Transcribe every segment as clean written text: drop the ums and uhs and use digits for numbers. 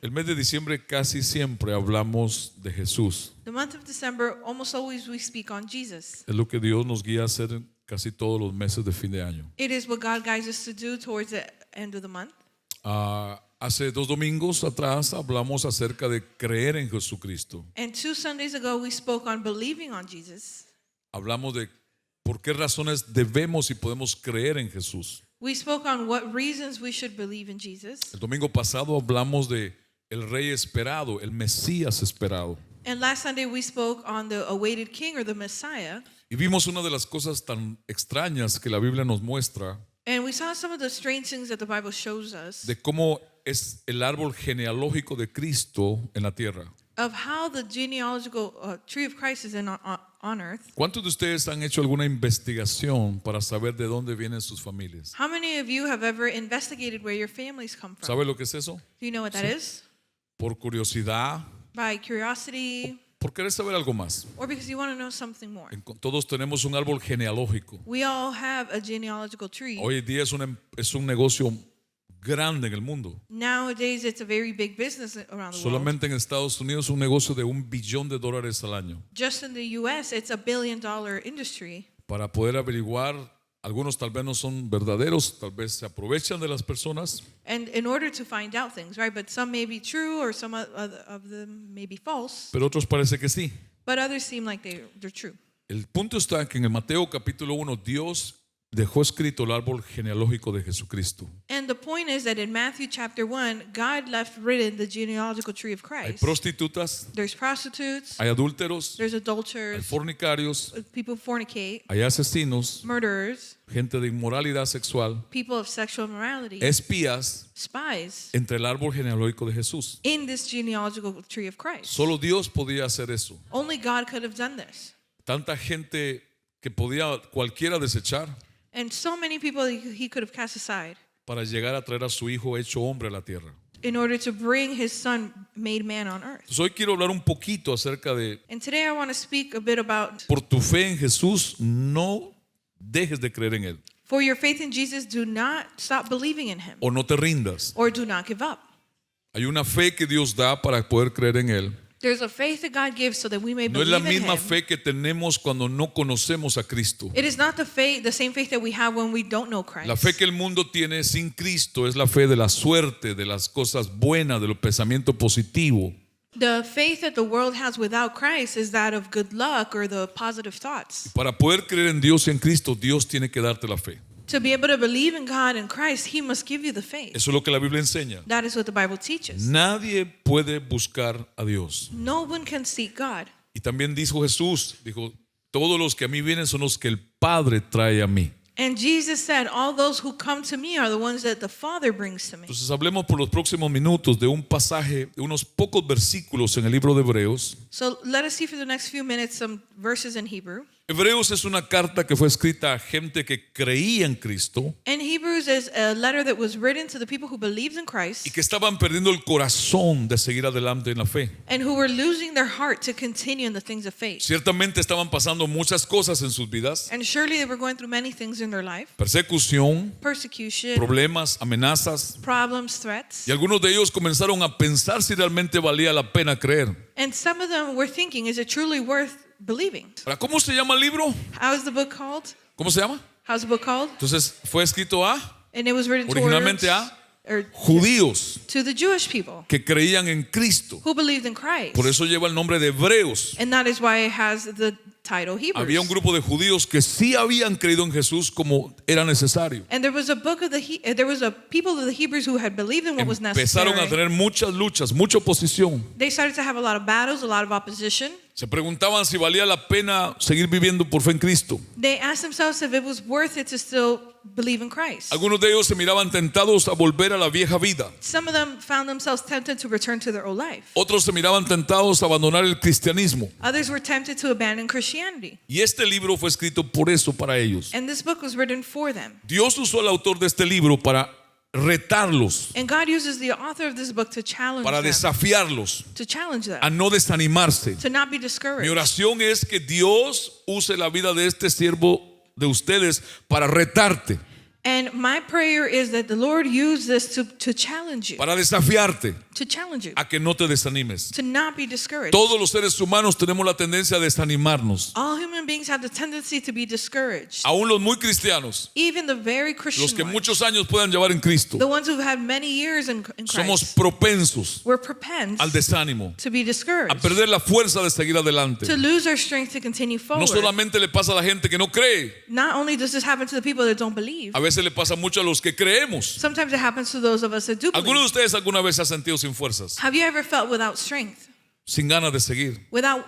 El mes de diciembre casi siempre hablamos de Jesús. The month of December, almost always we speak on Jesus. Es lo que Dios nos guía a hacer en casi todos los meses de fin de año. It is what God guides us to do towards the end of the month. Hace 2 domingos atrás hablamos acerca de creer en Jesucristo. And 2 Sundays ago, we spoke on believing on Jesus. Hablamos de por qué razones debemos y podemos creer en Jesús. We spoke on what reasons we should believe in Jesus. El domingo pasado hablamos de el rey esperado, el Mesías esperado. And last Sunday, we spoke on the awaited king or the Messiah. Y vimos una de las cosas tan extrañas que la Biblia nos muestra And we saw some of the strange things that the Bible shows us de cómo es el árbol genealógico de Cristo en la tierra. of how the genealogical tree of Christ is on earth. ¿Cuántos de ustedes han hecho alguna investigación para saber de dónde vienen sus familias? How many of you have ever investigated where your families come from? ¿Sabe lo que es eso? Do you know what that is? Por curiosidad, By curiosity por querer saber algo más. or because you want to know something more. Todos tenemos un árbol genealógico. We all have a genealogical tree. Hoy en día es un negocio grande en el mundo. Nowadays, it's a very big business around the world. Solamente en Estados Unidos es un negocio de $1 billón al año. Just in the U.S., it's a $1 billion industry. Para poder averiguar, algunos tal vez no son verdaderos, tal vez se aprovechan de las personas. And in order to find out things, right? But some may be true or some of them may be false. Pero otros parece que sí. But others seem like they're true. El punto está que en el Mateo capítulo 1 Dios dejó escrito el árbol genealógico de Jesucristo. And the point is that in Matthew chapter 1, God left written the genealogical tree of Hay Christ. prostitutas, There's prostitutes, hay adúlteros, there's hay adulterers, fornicarios, people fornicate, hay asesinos, murderers, gente de inmoralidad sexual, people of sexual immorality, espías spies entre el árbol genealógico de Jesús. in this genealogical tree of Christ. Solo Dios podía hacer eso. Only God could have done this. Tanta gente que podía cualquiera desechar And so many people he could have cast aside para llegar a traer a su hijo hecho hombre a la tierra. in order to bring his son made man on earth. Entonces hoy quiero hablar un poquito acerca de And today I want to speak a bit about por tu fe en Jesús no dejes de creer en él for your faith in Jesus, do not stop believing in him o no te rindas. or do not give up. Hay una fe que Dios da para poder creer en él. There's a faith that God gives so that we may No es believe la in misma him. fe que tenemos cuando no conocemos a Cristo. It is not the same faith that we have when we don't know Christ. La fe que el mundo tiene sin Cristo es la fe de la suerte, de las cosas buenas, del pensamiento positivo. The faith that the world has without Christ is that of good luck or the positive thoughts. Para poder creer en Dios y en Cristo, Dios tiene que darte la fe. To be able to believe in God and Christ, he must give you the faith. Eso es lo que la Biblia enseña. That is what the Bible teaches. Nadie puede buscar a Dios. No one can seek God. Y también dijo Jesús, dijo, todos los que a mí vienen son los que el Padre trae a mí. And Jesus said, all those who come to me are the ones that the Father brings to me. Entonces hablemos por los próximos minutos de un pasaje, de unos pocos versículos en el libro de Hebreos. So let us see for the next few minutes some verses in Hebrew. Hebreos es una carta que fue escrita a gente que creía en Cristo And Hebrews is a letter that was written to the people who believed in y Christ que estaban perdiendo el corazón de seguir adelante en la fe. and who were losing their heart to continue in the things of faith. Ciertamente estaban pasando muchas cosas en sus vidas, And surely they were going through many things in their life. persecución, Persecution, problemas, amenazas, problems, threats. y algunos de ellos comenzaron a pensar si realmente valía la pena creer. And some of them were thinking, is it truly worth believing? Ahora, ¿cómo se llama el libro? How is the book called? ¿Cómo se llama? How's the book called? Entonces fue escrito a And it was written originalmente towards, a or judíos to the Jewish people que creían en Cristo. who believed in Christ. Por eso lleva el nombre de Hebreos. And that is why it has the title Hebrews. Había un grupo de judíos que sí habían creído en Jesús como era necesario. And there was a people of the Hebrews who had believed in what was Empezaron a necessary. tener muchas luchas, mucha oposición. They started to have a lot of battles, a lot of opposition. Se preguntaban si valía la pena seguir viviendo por fe en Cristo. They asked themselves if it was worth it to still believe in Christ. Algunos de ellos se miraban tentados a volver a la vieja vida. Some of them found themselves tempted to return to their old life. Otros se miraban tentados a abandonar el cristianismo. Others were tempted to abandon Christianity. Y este libro fue escrito por eso, para ellos. And this book was written for them. Dios usó al autor de este libro para retarlos, And God uses the author of this book to challenge para them, desafiarlos, a them, no desanimarse. to not be Mi discouraged. oración es que Dios use la vida de este siervo de ustedes para retarte. And my prayer is that the Lord use this to challenge you, para desafiarte to challenge you, a que no te desanimes. to not be discouraged. Todos los seres humanos tenemos la tendencia a desanimarnos. All human beings have the tendency to be discouraged. Aún los muy cristianos, Even the very Christian los que ones, muchos años puedan llevar en Cristo, the ones who've had many years in somos Christ, propensos we're propense al desánimo, to be a discouraged, perder la fuerza de seguir adelante. to lose our strength to continue No forward. solamente le pasa a la gente que no cree, Not only does this happen to the people that don't believe, a veces le pasa mucho a los que creemos. sometimes it happens to those of us that do ¿Alguno de believe. ustedes alguna vez se ha sentido sin fuerzas, Have you ever felt without strength, sin ganas de seguir? without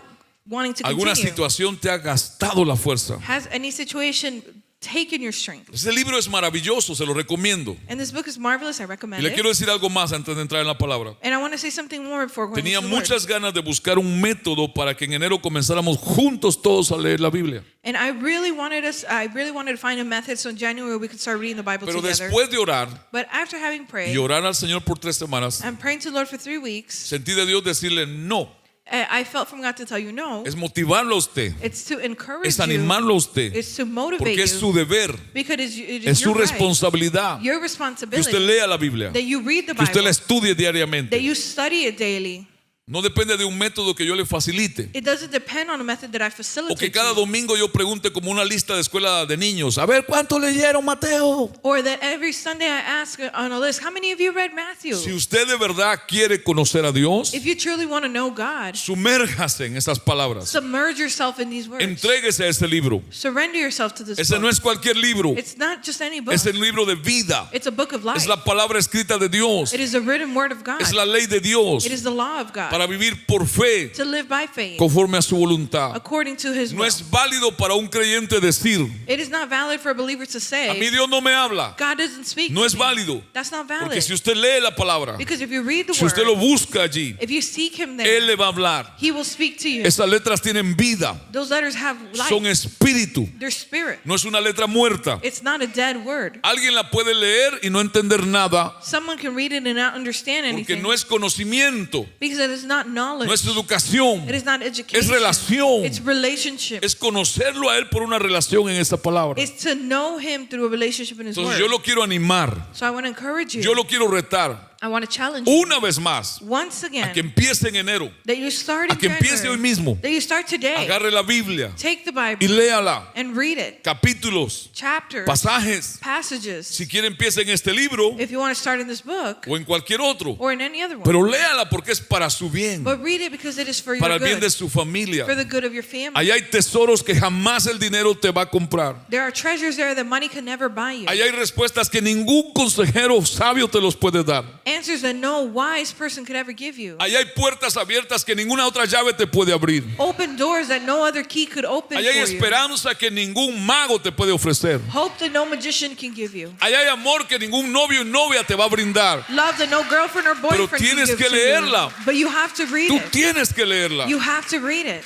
wanting to ¿Alguna continue? situación te ha gastado la fuerza? Has any situation taken your strength? Ese libro es maravilloso, se lo recomiendo. And this book is marvelous. I Y recommend le it. quiero decir algo más antes de entrar en la palabra. And I want to say something more before going Tenía into the word. muchas ganas de buscar un método para que en enero comenzáramos juntos todos a leer la Biblia. And I really wanted to find a method so in January we could start reading the Bible Pero together. después de orar But after having prayed y orar al Señor por 3 semanas, and praying to the Lord for 3 weeks, sentí de Dios decirle no. I felt from God to tell you no. Es motivarlo a usted, It's to encourage es you. animarlo a usted, It's to motivate porque es you. su deber, Because it is es su your right, responsabilidad your que responsibility, usted lea la Biblia, that you read the que usted la Bible, estudie that diariamente. you study it daily. No depende de un método que yo le facilite. It doesn't depend on a method that I O que facilitate. cada to you. domingo yo pregunte como una lista de escuela de niños. A ver, ¿cuánto leyeron Mateo? Or that every Sunday I ask on a list, how many of you read Matthew? Si usted de verdad quiere conocer a Dios, If you truly want to know God, sumérjase en esas palabras. submerge yourself in these words. Entréguese a este libro. Surrender yourself to this Ese book. no es cualquier libro. It's not just any book. Es el libro de vida. It's a book of life. Es la palabra escrita de Dios. It is a written word of God. Es la ley de Dios It is the law of God. para vivir por fe To live by faith, conforme a su voluntad. according to His No will. es válido para un creyente decir, It is not valid for a believer to a say, mí Dios no me habla. God doesn't speak No to es me. válido. That's not valid. Porque si usted lee la palabra, Because if you read the si usted lo word, busca allí, if you seek Him there, Él le va a hablar. He will speak to you. Esas letras tienen vida, Those letters have life. son espíritu, They're spirit. no es una letra muerta. It's not a dead word. Alguien la puede leer y no entender nada Someone can read it and not understand porque anything no es conocimiento, because it is not knowledge. no es educación, It is not education. es relación, It's relationship. es conocerlo a Él por una relación en esta palabra. It's to know Him through a relationship in His Entonces word. yo lo quiero animar, So I want to encourage you. yo lo quiero retar I want to challenge you una vez más once a que again empiece en enero, that you start a in que empiece hoy January, mismo, that you start today. agarre la Biblia Take the y Bible léala, and read it. capítulos, Chapters, pasajes. passages. Si quiere empiece en este libro If you want to start in this book o en cualquier otro, or in any other one. pero léala porque es para su bien, But read it because it is for para your el bien de good, su familia. for the good of your family. Allá hay tesoros que jamás el dinero te va a comprar. There are treasures there that money can never buy you. Allá hay respuestas que ningún consejero sabio te los puede dar. Answers that no wise person could ever give you. Allá hay puertas abiertas que ninguna otra llave te puede abrir. Open doors that no other key could open Allá hay for you. esperanza que ningún mago te puede ofrecer. Hope that no magician can give you. Allá hay amor que ningún novio y novia te va a brindar. Love that no girlfriend or boyfriend can tienes give que to leerla. you. But you have to read Tú it. tienes que leerla. You have to read it.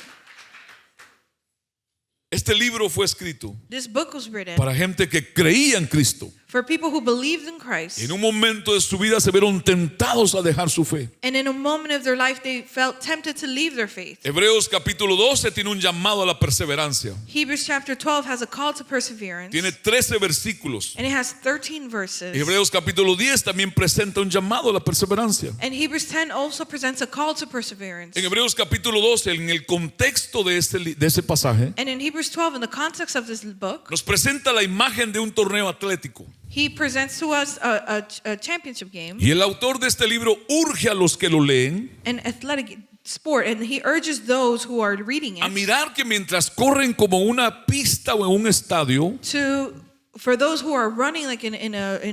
Este libro fue escrito This book was written para gente que creía en Cristo. for people who believed in Christ. En un momento de su vida se vieron tentados a dejar su fe. And in a moment of their life, they felt tempted to leave their faith. Hebreos capítulo 12 tiene un llamado a la perseverancia. Hebrews chapter 12 has a call to perseverance. Tiene 13 versículos. And it has 13 verses. Hebreos capítulo 10 también presenta un llamado a la perseverancia. And Hebrews 10 also presents a call to perseverance. En Hebreos capítulo 12, en el contexto de ese pasaje, And in Hebrews 12, in the context of this book, nos presenta la imagen de un torneo atlético. he presents to us a championship game, Y el autor de este libro urge a los que lo leen an athletic sport, and he urges those who are reading a it mirar que mientras corren como una pista o en un estadio, for those who are running like in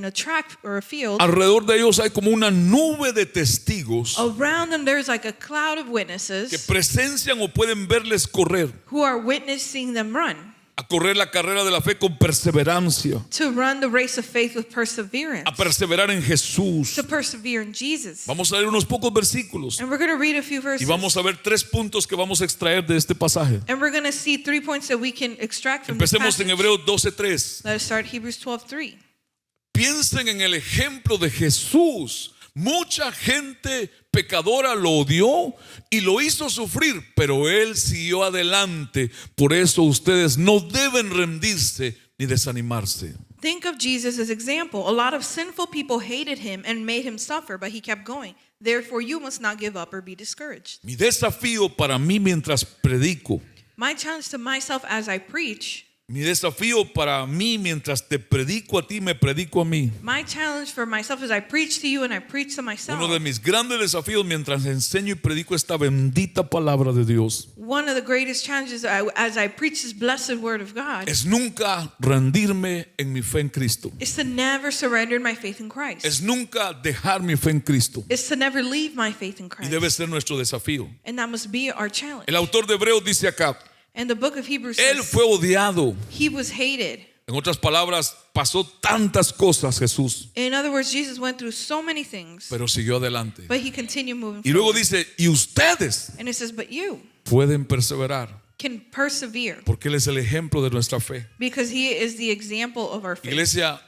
a track or a field, alrededor de ellos hay como una nube de testigos around them there's like a cloud of que witnesses presencian o pueden verles correr, who are witnessing them run, a correr la carrera de la fe con perseverancia, to run the race of faith with perseverance, a perseverar en Jesús. to persevere in Jesus. Vamos a leer unos pocos versículos And we're going to read a few y verses. vamos a ver 3 puntos que vamos a extraer de este pasaje. And we're going to see 3 points that we can extract from this Empecemos passage. en Hebreos 12:3. Let us start Hebrews 12:3. Piensen en el ejemplo de Jesús. Mucha gente pecadora lo odió y lo hizo sufrir, pero Él siguió adelante. Por eso ustedes no deben rendirse ni desanimarse. Think of Jesus' example. A lot of sinful people hated him and made him suffer, but he kept going. Therefore, you must not give up or be discouraged. Mi desafío para mí mientras predico, My challenge to myself as I preach, mi desafío para mí mientras te predico a ti, me predico a mí. my challenge for myself is I preach to you and I preach to myself. Uno de mis grandes desafíos mientras enseño y predico esta bendita palabra de Dios One of the greatest challenges as I preach this blessed word of God es nunca rendirme en mi fe en Cristo. is to never surrender my faith in Christ. Es nunca dejar mi fe en Cristo. Is to never leave my faith in Y Christ. debe ser nuestro desafío. And that must be our challenge. El autor de Hebreos dice acá, And the book of Hebrews Él says fue odiado. he was hated. En otras palabras, pasó tantas cosas Jesús, In other words, Jesus went through so many things, pero siguió adelante. but he continued moving Y luego forward. dice, y ustedes And it says, but you pueden perseverar, can persevere porque Él es el ejemplo de nuestra fe. because he is the example of our faith. Iglesia,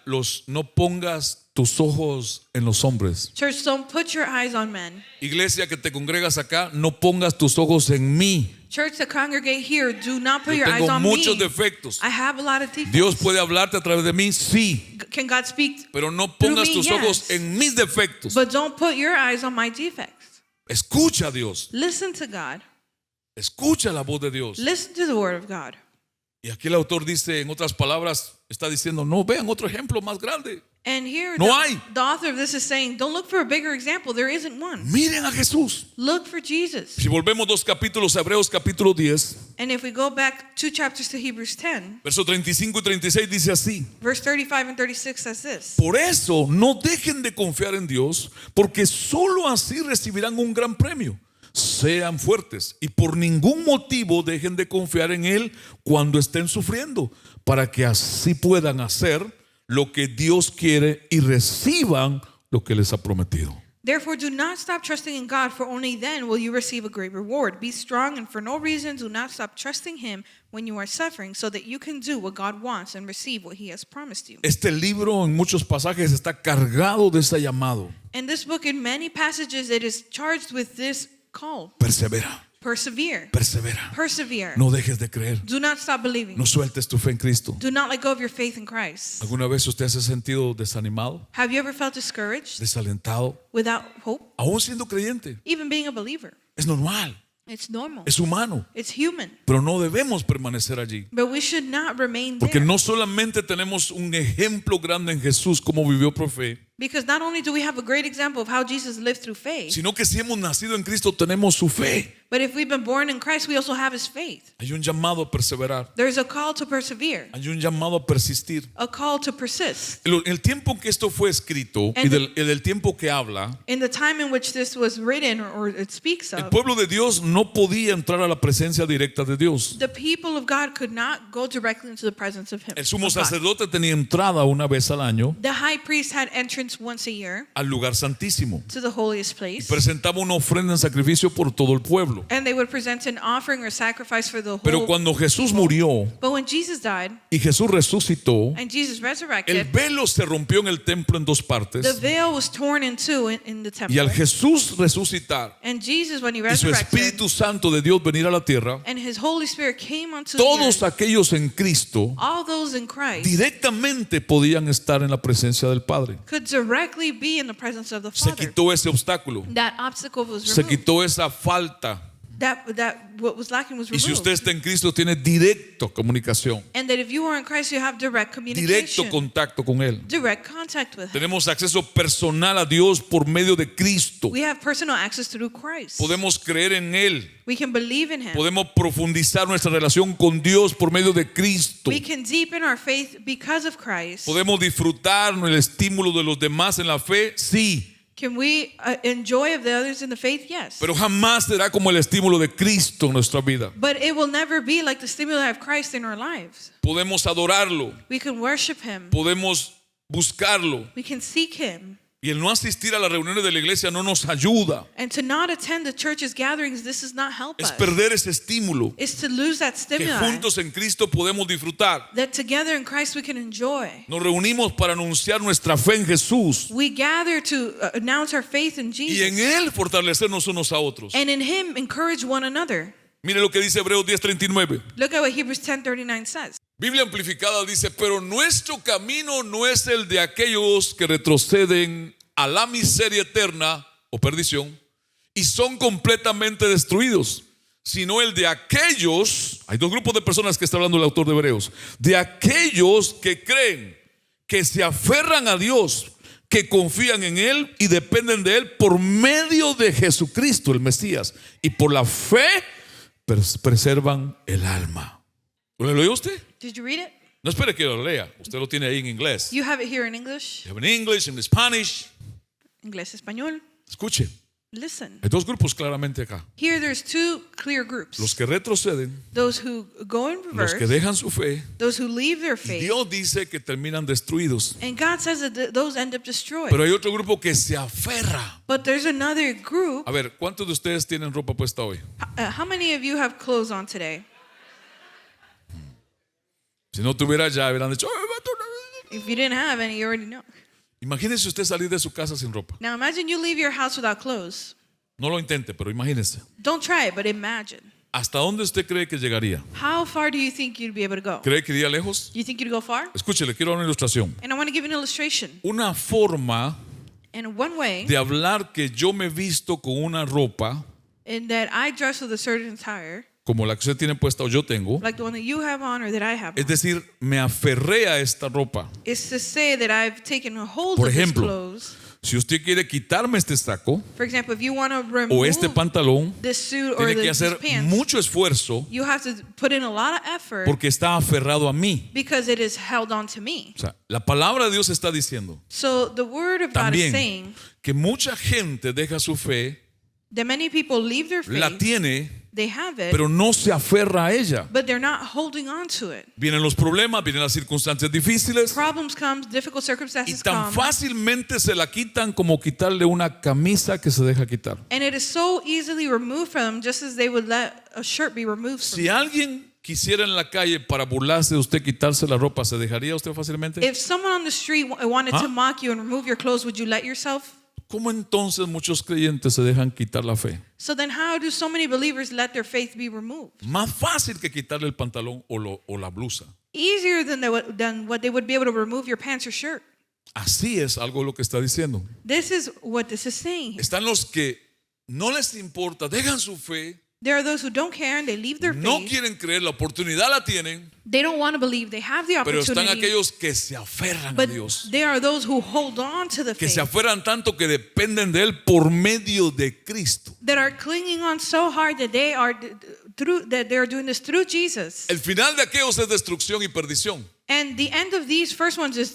no pongas tus ojos en los hombres. Church, don't put your eyes on men. Iglesia que te congregas acá, no pongas tus ojos en mí. Church that congregate here, do not put Yo your eyes tengo on muchos me. defectos. I have a lot of defects. Dios puede hablarte a través de mí, sí, Can God speak? pero no Through pongas me, tus ojos yes. en mis defectos. But don't put your eyes on my defects. Escucha a Dios, Listen to God. escucha la voz de Dios. Listen to the word of God. Y aquí el autor dice, en otras palabras, está diciendo, no, vean otro ejemplo más grande. And here, No hay. the author of this is saying, don't look for a bigger example. There isn't one. Miren a Jesús. Look for Jesus. Si volvemos 2 capítulos, Hebreos capítulo 10, And if we go back 2 chapters to Hebrews 10, versos 35 y 36 dice así. verse 35 and 36 says this. Por eso no dejen de confiar en Dios, porque solo así recibirán un gran premio. Sean fuertes y por ningún motivo dejen de confiar en Él cuando estén sufriendo, para que así puedan hacer lo que Dios quiere y reciban lo que les ha prometido. Therefore, do not stop trusting in God, for only then will you receive a great reward. Be strong, and for no reason do not stop trusting Him when you are suffering, so that you can do what God wants and receive what He has promised you. Este libro en muchos pasajes está cargado de ese llamado. And this book, in many passages, it is charged with this call. Persevera, Persevere. persevera. Persevere. No dejes de creer. Do not stop believing. No sueltes tu fe en Cristo. Do not let go of your faith in Christ. ¿Alguna vez usted se ha sentido desanimado, Have you ever felt discouraged, desalentado, without hope? aún siendo creyente? Even being a believer. Es normal, It's normal. es humano, It's human. pero no debemos permanecer allí. But we should not remain Porque there. no solamente tenemos un ejemplo grande en Jesús como vivió por fe, Because not only do we have a great example of how Jesus lived through faith, sino que si hemos nacido en Cristo tenemos su fe. but if we've been born in Christ, we also have His faith. Hay un llamado a perseverar, There's a call to persevere, hay un llamado a persistir. a call to persist. El tiempo en que esto fue escrito y del tiempo que habla, In the time in which this was written or it speaks el of, pueblo de Dios no podía entrar a la presencia directa de Dios. the people of God could not go directly into the presence of Him. El sumo of God. sacerdote tenía entrada una vez al año The high priest had entrance once a year al lugar santísimo. to the holiest place, Presentaba una ofrenda en sacrificio por todo el pueblo. and they would present an offering or sacrifice for the Pero whole. cuando Jesús murió But when Jesus died y Jesús resucitó, and Jesus el resurrected, velo se rompió en el templo en dos the partes. veil was torn in two in the temple. Y al Jesús resucitar And Jesus, when He y su resurrected, Espíritu Santo de Dios venir a la tierra, and His Holy Spirit came onto the todos earth, aquellos en Cristo all those in Christ directamente podían estar en la presencia del Padre. could directly be in the presence of the Se Father. quitó ese obstáculo, That obstacle was se removed. quitó esa falta. That what was lacking was Y si removed. usted está en Cristo, tiene directo comunicación, And that if you are in Christ, you have direct directo communication, contacto con Él. direct contact with Him. Tenemos acceso personal a Dios por medio de Cristo. We have personal access through Christ. Podemos creer en Él. We can believe in Him. Podemos profundizar nuestra relación con Dios por medio de Cristo. We can deepen our faith because of Christ. Podemos disfrutar el estímulo de los demás en la fe, sí. Can we enjoy of the others in the faith? Yes. Pero jamás será como el estímulo de Cristo en nuestra vida. But it will never be like the stimuli of Christ in our lives. Podemos adorarlo, We can worship Him. podemos buscarlo. We can seek Him. Y el no asistir a las reuniones de la iglesia no nos ayuda. And to not attend the church's gatherings, this does not help Es us. perder ese estímulo It's to lose that que stimuli juntos en Cristo podemos disfrutar. that together in Christ we can enjoy. Nos reunimos para anunciar nuestra fe en Jesús We gather to announce our faith in y en Jesus. Él fortalecernos unos a otros. And in Him encourage one another. Mire lo que dice Hebreos 10:39. Look at what Hebrews 10:39 says. Biblia amplificada dice, pero nuestro camino no es el de aquellos que retroceden a la miseria eterna o perdición y son completamente destruidos, sino el de aquellos, hay dos grupos de personas que está hablando el autor de Hebreos, de aquellos que creen, que se aferran a Dios, que confían en Él y dependen de Él por medio de Jesucristo, el Mesías, y por la fe preservan el alma. ¿Lo leyó usted? Did you read it? No espere que lo lea, usted lo tiene ahí en inglés. You have it here in English. You have in English, in Spanish. Inglés, español. Escuche, Listen. hay dos grupos claramente acá. Here there's two clear groups. Los que retroceden, Those who go in los reverse, que dejan su fe, those who leave their y faith. Dios dice que terminan destruidos. And God says that those end up destroyed. Pero hay otro grupo que se aferra. But there's another group. A ver, ¿cuántos de ustedes tienen ropa puesta hoy? How many of you have clothes on today? Si no tuviera ya, hubieran dicho, If you didn't have any, you already know. imagínese usted salir de su casa sin ropa. Now imagine you leave your house without clothes. No lo intente, pero imagínese. Don't try it, but imagine. ¿Hasta dónde usted cree que llegaría? How far do you think you'd be able to go? ¿Cree que iría lejos? You think you'd go far? Escuche, le quiero dar una ilustración. And I want to give you an illustration. Una forma In one way, de hablar que yo me visto con una ropa in that I dress with a certain attire, como la que usted tiene puesta o yo tengo. like the one that you have on or that I have Es on, decir, me aferré a esta ropa. is to say that I've taken a hold Por of these ejemplo, clothes. Si usted quiere quitarme este saco For example, if you want to o remove este pantalón, this suit or tiene que these hacer pants, mucho esfuerzo you have to put in a lot of effort porque está aferrado a mí. because it is held on to me. O sea, la palabra de Dios está diciendo So the word of God is también saying que mucha gente deja su fe, that many people leave their la faith, tiene, they have it, pero no se aferra a ella. but they're not holding on to it. Vienen los problemas, vienen las circunstancias difíciles Problems come, difficult y circumstances tan come, fácilmente se la quitan como quitarle una camisa que se deja quitar. and it is so easily removed from them, just as they would let a shirt be removed from Si alguien quisiera en la calle para burlarse de usted quitarse la ropa, ¿se dejaría usted fácilmente? If someone on the street wanted Huh? to mock you and remove your clothes, would you let yourself? ¿Cómo entonces muchos creyentes se dejan quitar la fe? So then how do so many believers let their faith be removed? Más fácil que quitarle el pantalón o la blusa. Easier than what they would be able to remove your pants or shirt. Así es algo lo que está diciendo. This is what this is saying. Están los que no les importa, dejan su fe, There are those who don't care and they leave their no faith. quieren creer, la oportunidad la tienen, They don't want to believe. They have the pero están opportunity. aquellos que se aferran a But Dios, there are those who hold on to the que faith, se aferran tanto que dependen de Él por medio de Cristo. that are clinging on so hard that they are doing this through Jesus. El final de aquellos es destrucción y perdición. And the end of these first ones is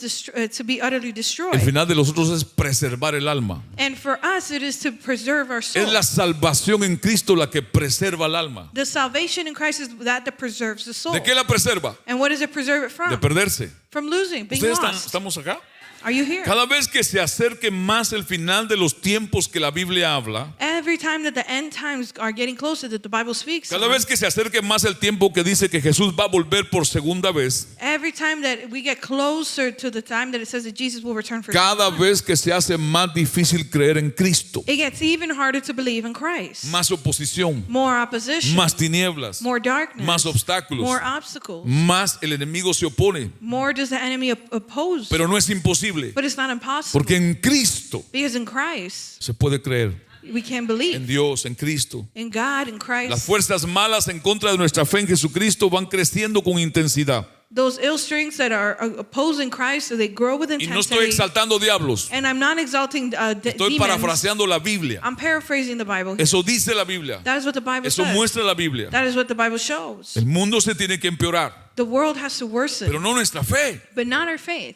to be utterly El destroyed. final de los otros es preservar el alma. And for us, it is to preserve our soul. Es la salvación en Cristo la que preserva el alma. The salvation in Christ is that preserves the soul. ¿De qué la preserva? And what does it preserve it from? De perderse. From losing, being ¿Ustedes lost. estamos acá? Are you here? Cada vez que se acerque más el final de los tiempos que la Biblia habla, Every time that the end times are getting closer that the Bible speaks cada on, vez que se acerque más el tiempo que dice que Jesús va a volver por segunda vez, every time that we get closer to the time that it says that Jesus will return for cada vez que se hace más difícil creer en Cristo, it gets even harder to believe in Christ. más oposición, More opposition, más tinieblas, more darkness, más obstáculos, more obstacles, más el enemigo se opone. more does the enemy oppose. Pero no es imposible, But it's not impossible. porque en Cristo Because in Christ, se puede creer, we can believe. en Dios, en Cristo. In God, in Christ. Las fuerzas malas en contra de nuestra fe en Jesucristo van creciendo con intensidad. Those ill strings that are opposing Christ, so they grow with Y no estoy intensity. exaltando diablos, And I'm not exalting estoy demons. parafraseando la Biblia. I'm paraphrasing the Bible. Eso dice la Biblia, That is what the Bible eso says. muestra la Biblia. That is what the Bible shows. El mundo se tiene que empeorar, The world has to worsen, pero no nuestra fe. but not our faith.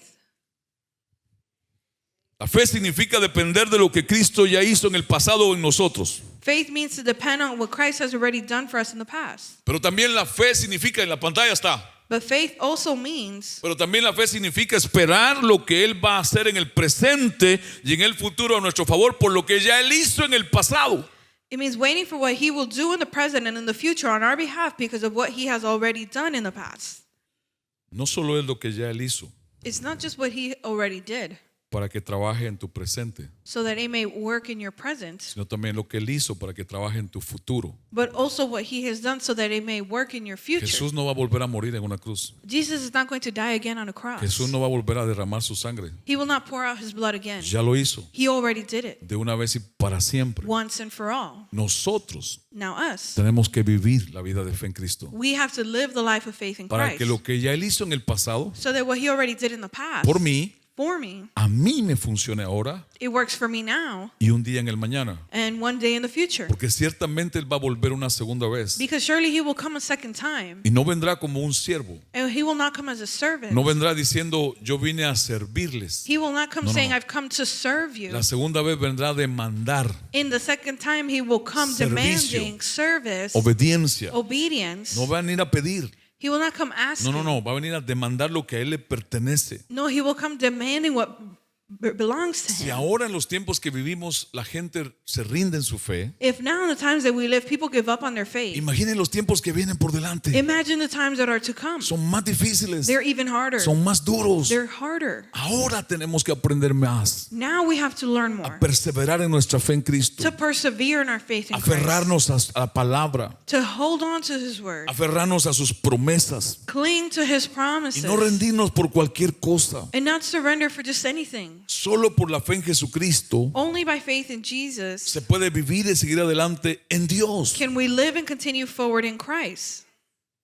La fe significa depender de lo que Cristo ya hizo en el pasado en nosotros. Faith means to depend on what Christ has already done for us in the past. Pero también la fe significa, en la pantalla está, But faith also means pero también la fe significa esperar lo que Él va a hacer en el presente y en el futuro a nuestro favor por lo que ya Él hizo en el pasado. it means waiting for what he will do in the present and in the future on our behalf because of what he has already done in the past. No solo es lo que ya Él hizo, It's not just what he already did. para que trabaje en tu presente, so that it may work in your present, sino también lo que Él hizo para que trabaje en tu futuro. but also what he has done so that it may work in your future. Jesús no va a volver a morir en una cruz. Jesus is not going to die again on a cross. Jesús no va a volver a derramar su sangre. He will not pour out his blood again. Ya lo hizo He already did it de una vez y para siempre. once and for all. Nosotros Now us, tenemos que vivir la vida de fe en Cristo we have to live the life of faith in para Christ, que lo que ya Él hizo en el pasado, so that what he already did in the past, por mí, for me, a mí me funcione ahora it works for me now y un día en el mañana. and one day in the future. Porque ciertamente Él va a volver una segunda vez. Because surely he will come a second time, Y no vendrá como un siervo. and he will not come as a servant. No vendrá diciendo, yo vine a servirles. He will not come No, no, saying, no. I've come to serve you. La segunda vez vendrá a demandar In the second time, he will come Servicio. demanding service, obediencia. obedience. No va a venir a pedir. He will not come asking. No. Va a venir a demandar lo que a Él le pertenece. No, he will come demanding what belongs to Si him. ahora en los tiempos que vivimos la gente se rinde en su fe, If now in the times that we live, people give up on their faith, imaginen los tiempos que vienen por delante. imagine the times that are to come. Son más difíciles, They're even harder. son más duros. They're harder. Ahora tenemos que aprender más, Now we have to learn more. a perseverar en nuestra fe en Cristo, To persevere in our faith in Christ. aferrarnos a la palabra, To hold on to his word. aferrarnos a sus promesas Cling to his y promises. no rendirnos por cualquier cosa. And not surrender for just anything. Solo por la fe en Jesucristo Only by faith in Jesus se puede vivir y seguir adelante en Dios. can we live and continue forward in Christ.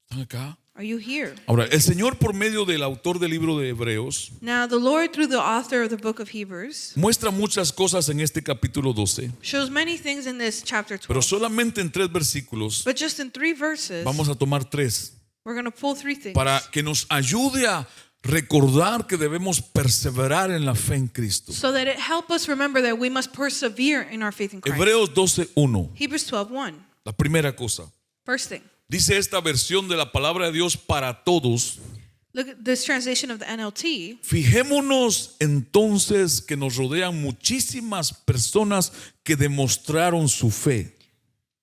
¿Están acá? Are you here? Ahora, el Señor por medio del autor del libro de Hebreos Now, the Lord, through the author of the book of Hebrews, muestra muchas cosas en este capítulo 12, shows many things in this chapter pero 12. solamente en 3 versículos But just in 3 verses, vamos a tomar 3 we're going to pull 3 things para que nos ayude a recordar que debemos perseverar en la fe en Cristo. so that it help us remember that we must persevere in our faith in Christ. Hebreos 12:1, Hebrews 12:1. la primera cosa. First thing. Dice esta versión de la palabra de Dios para todos: Look at this translation of the NLT. fijémonos entonces que nos rodean muchísimas personas que demostraron su fe.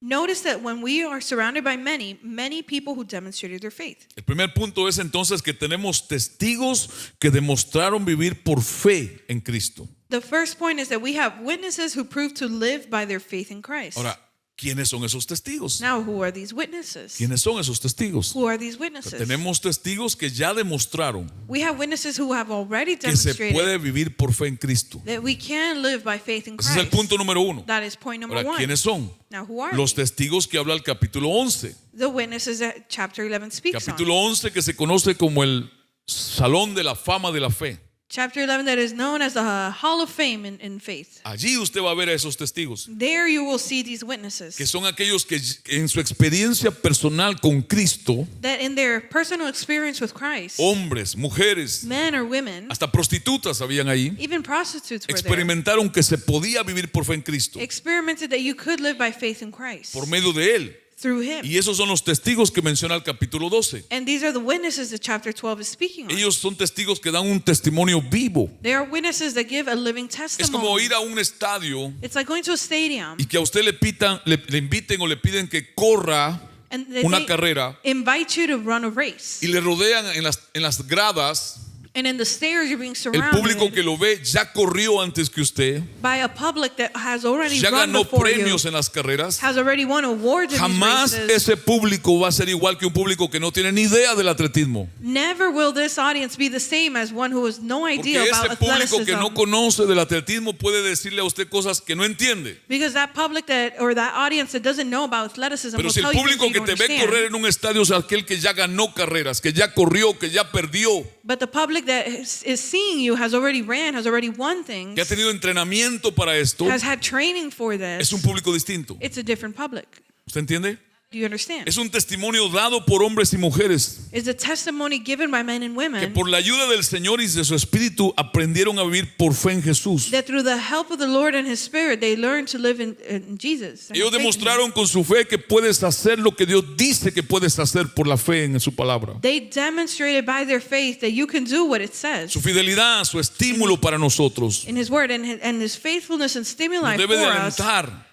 Notice that when we are surrounded by many, many people who demonstrated their faith. El primer punto es entonces que tenemos testigos que demostraron vivir por fe en Cristo. The first point is that we have witnesses who prove to live by their faith in Christ. Ahora, ¿quiénes son esos testigos? Now, who are these witnesses? ¿Quiénes son esos testigos? Who are these witnesses? Tenemos testigos que ya demostraron We have witnesses who have already que se demonstrated puede vivir por fe en Cristo. that we can live by faith in Ese es el Christ. punto número 1. That is point number Ahora, 1. ¿quiénes son? Now, who are Los they? testigos que habla el capítulo 11. The witnesses that chapter 11 speaks on. Capítulo 11 que se conoce como el Salón de la Fama de la Fe. Chapter 11 that is known as the Hall of Fame in faith. Allí usted va a ver a esos testigos, There you will see these witnesses que son aquellos que en su experiencia personal con Cristo, that in their personal experience with Christ, hombres, mujeres, men or women, hasta prostitutas habían ahí, even prostitutes were there, experimentaron que se podía vivir por fe en Cristo, experimented that you could live by faith in Christ por medio de Él. through him. Y esos son los testigos que menciona el capítulo 12. And these are the witnesses that chapter 12 is speaking on. Ellos son testigos que dan un testimonio vivo. They are witnesses that give a living Es como testimony. ir a un estadio It's like going to a stadium y que a usted le inviten o le piden que corra and they una carrera invite you to run a race. y le rodean en las gradas. And in the stairs you're being El público surrounded que lo ve ya corrió antes que usted, by a public that has already ya run ganó before you, premios en las carreras. has already won awards in Jamás these races. ese público va a ser igual que un público que no tiene ni idea del atletismo. Never will this audience be the same as one who has no idea Porque about ese público que no athleticism. conoce del atletismo puede decirle a usted cosas que no entiende. Because that public that or that audience that doesn't know about athleticism Pero will si el tell you things público that que you te don't ve understand. correr en un estadio es aquel que ya ganó carreras, que ya corrió, que ya perdió, But the public that is seeing you has already ran, has already won things, que ha tenido entrenamiento para esto, has had training for this. es un público distinto. It's a different public. ¿Usted entiende? Do you understand? Es un testimonio dado por hombres y mujeres It's a testimony given by men and que women por la ayuda del Señor y de su Espíritu aprendieron a vivir por fe en Jesús. that through the help of the Lord and His Spirit they learned to live in Jesus. and Ellos have faith in Him. demostraron con su fe que puedes hacer lo que Dios dice que puedes hacer por la fe en su palabra. They demonstrated by their faith that you can do what it says Su fidelidad, su estímulo para nosotros in His Word, and His faithfulness and nos stimuli debe de for us. alentar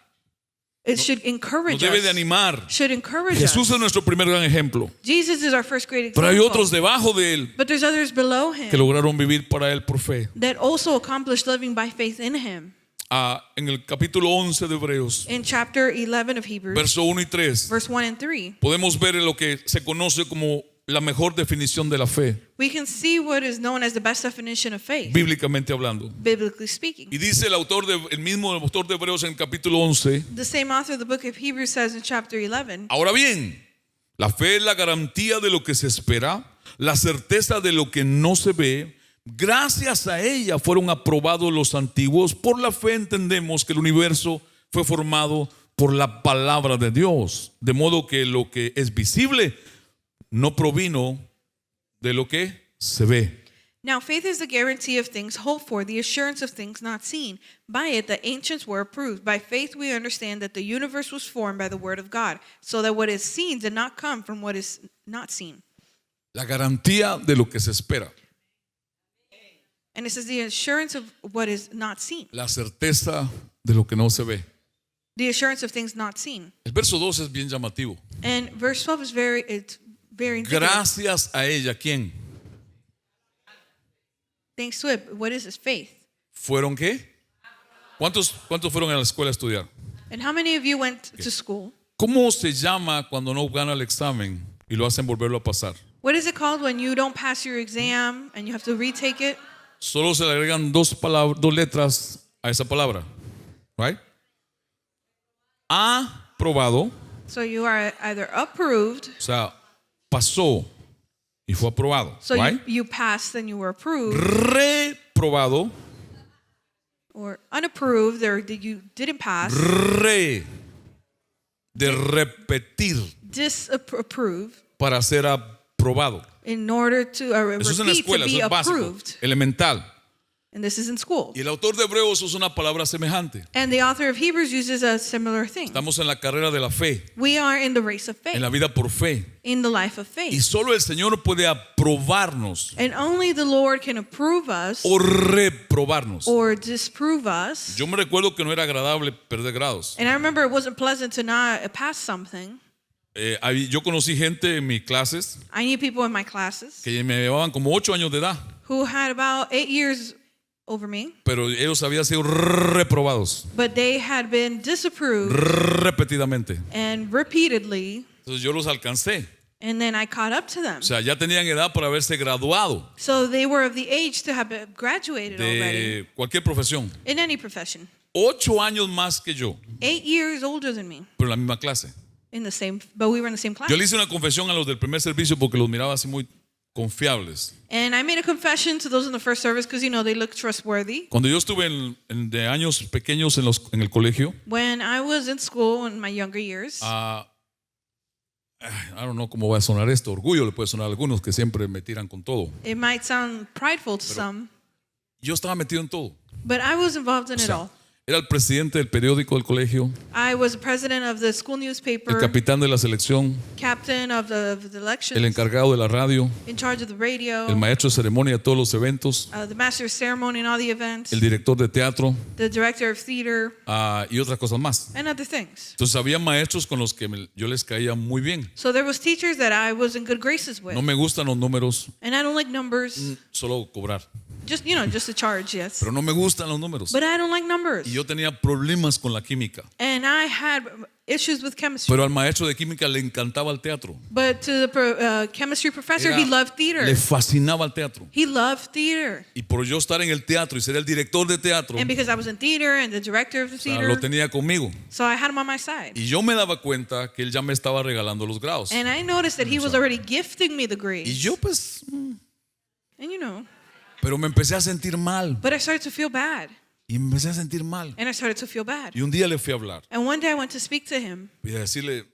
It should Nos encourage debe de us. animar. Should encourage Jesús us. es nuestro primer gran ejemplo. Jesus is our first great Pero hay example. otros debajo de él But there's others below que him lograron vivir para él por fe. that also accomplished living by faith in him. En el capítulo 11 de Hebreos, In chapter 11 of Hebrews, verso 1 y 3, verse 1 and 3, podemos ver lo que se conoce como la mejor definición de la fe, we can see what is known as the best definition of faith, bíblicamente hablando. biblically speaking. Y dice el mismo autor de Hebreos en el capítulo 11, The same author of the book of Hebrews says in chapter 11, ahora bien, la fe es la garantía de lo que se espera, la certeza de lo que no se ve. Gracias a ella fueron aprobados los antiguos. Por la fe entendemos que el universo fue formado por la palabra de Dios, de modo que lo que es visible no provino de lo que se ve. now faith is the guarantee of things hoped for, the assurance of things not seen. By it the ancients were approved. By faith we understand that the universe was formed by the word of God, so that what is seen did not come from what is not seen. La garantía de lo que se espera, And it says the assurance of what is not seen, la certeza de lo que no se ve. the assurance of things not seen. El verso 2 es bien llamativo. And verse 12 is very indicative. Gracias a ella, ¿quién? Thanks to it, what is this? Faith. ¿Fueron qué? ¿Cuántos fueron a la escuela a estudiar? And how many of you went to school? ¿Cómo se llama cuando no gana el examen y lo hacen volverlo a pasar? What is it called when you don't pass your exam and you have to retake it? Solo se le agregan dos letras a esa palabra. Right? Aprobado, So you are either approved, o sea, pasó y fue aprobado. so Right? you passed and you were approved, Reprobado, or unapproved, or you didn't pass, de repetir disapproved, para ser aprobado. in order to Eso es en la repeat to escuela, be eso es básico, approved. elemental. And this is in school. Y el autor de Hebreos usa una palabra semejante. And the author of Hebrews uses a similar thing. Estamos en la carrera de la fe, We are in the race of en faith, la vida por fe. in the life of Y faith. solo el Señor puede aprobarnos And only the Lord can approve us o reprobarnos. or disprove us. Yo me recuerdo que no era agradable perder grados. And I remember it wasn't pleasant to not pass something. Yo conocí gente en mis clases I knew people in my classes que me llevaban como 8 años de edad, who had about 8 years over me, pero ellos habían sido reprobados but they had been disapproved repetidamente. and repeatedly, Entonces yo los alcancé. and then I caught up to them. O sea, ya tenían edad para haberse graduado So they were of the age to have graduated already de cualquier profesión. in any profession. 8 años más que yo, 8 years older than me, pero en la misma clase. in the same, but we were in the same class. Yo le hice una confesión a los del primer servicio porque los miraba así muy confiables. And I made a confession to those in the first service because, you know, they look trustworthy. Cuando yo estuve de años pequeños en el colegio, When I was in school in my younger years, I don't know cómo va a sonar esto, orgullo le puede sonar a algunos que siempre me tiran con todo. it might sound prideful to some, Yo estaba metido en todo. but I was involved in O it sea, all. era el presidente del periódico del colegio, I was president of the school el newspaper, capitán de la selección, captain of the el elections, encargado de la radio, in charge of the radio, el maestro de ceremonia de todos los eventos, the master of ceremony in all the events, el director de teatro the director of theater, y otras cosas más. and other things. Entonces había maestros con los que yo les caía muy bien. So there was teachers that I was in good graces with. No me gustan los números, And I don't like numbers. solo cobrar. Just, you know, just a charge, yes. Pero no me gustan los números. But I don't like numbers. Y yo tenía problemas con la química. And I had issues with chemistry. Pero al maestro de química le encantaba el teatro. But to the chemistry professor, he loved theater. Le fascinaba el teatro. He loved theater. Y por yo estar en el teatro y ser el director de teatro, And because I was in theater and the director of the o sea, theater, lo tenía conmigo. so I had him on my side. Y yo me daba cuenta que él ya me estaba regalando los grados. And I noticed that he was already gifting me the Y grades. yo pues, And you know, pero me empecé a sentir mal. but I started to feel bad. Y me empecé a sentir mal. And I started to feel bad. Y un día le fui a hablar. And one day I went to speak to him. Y a decirle,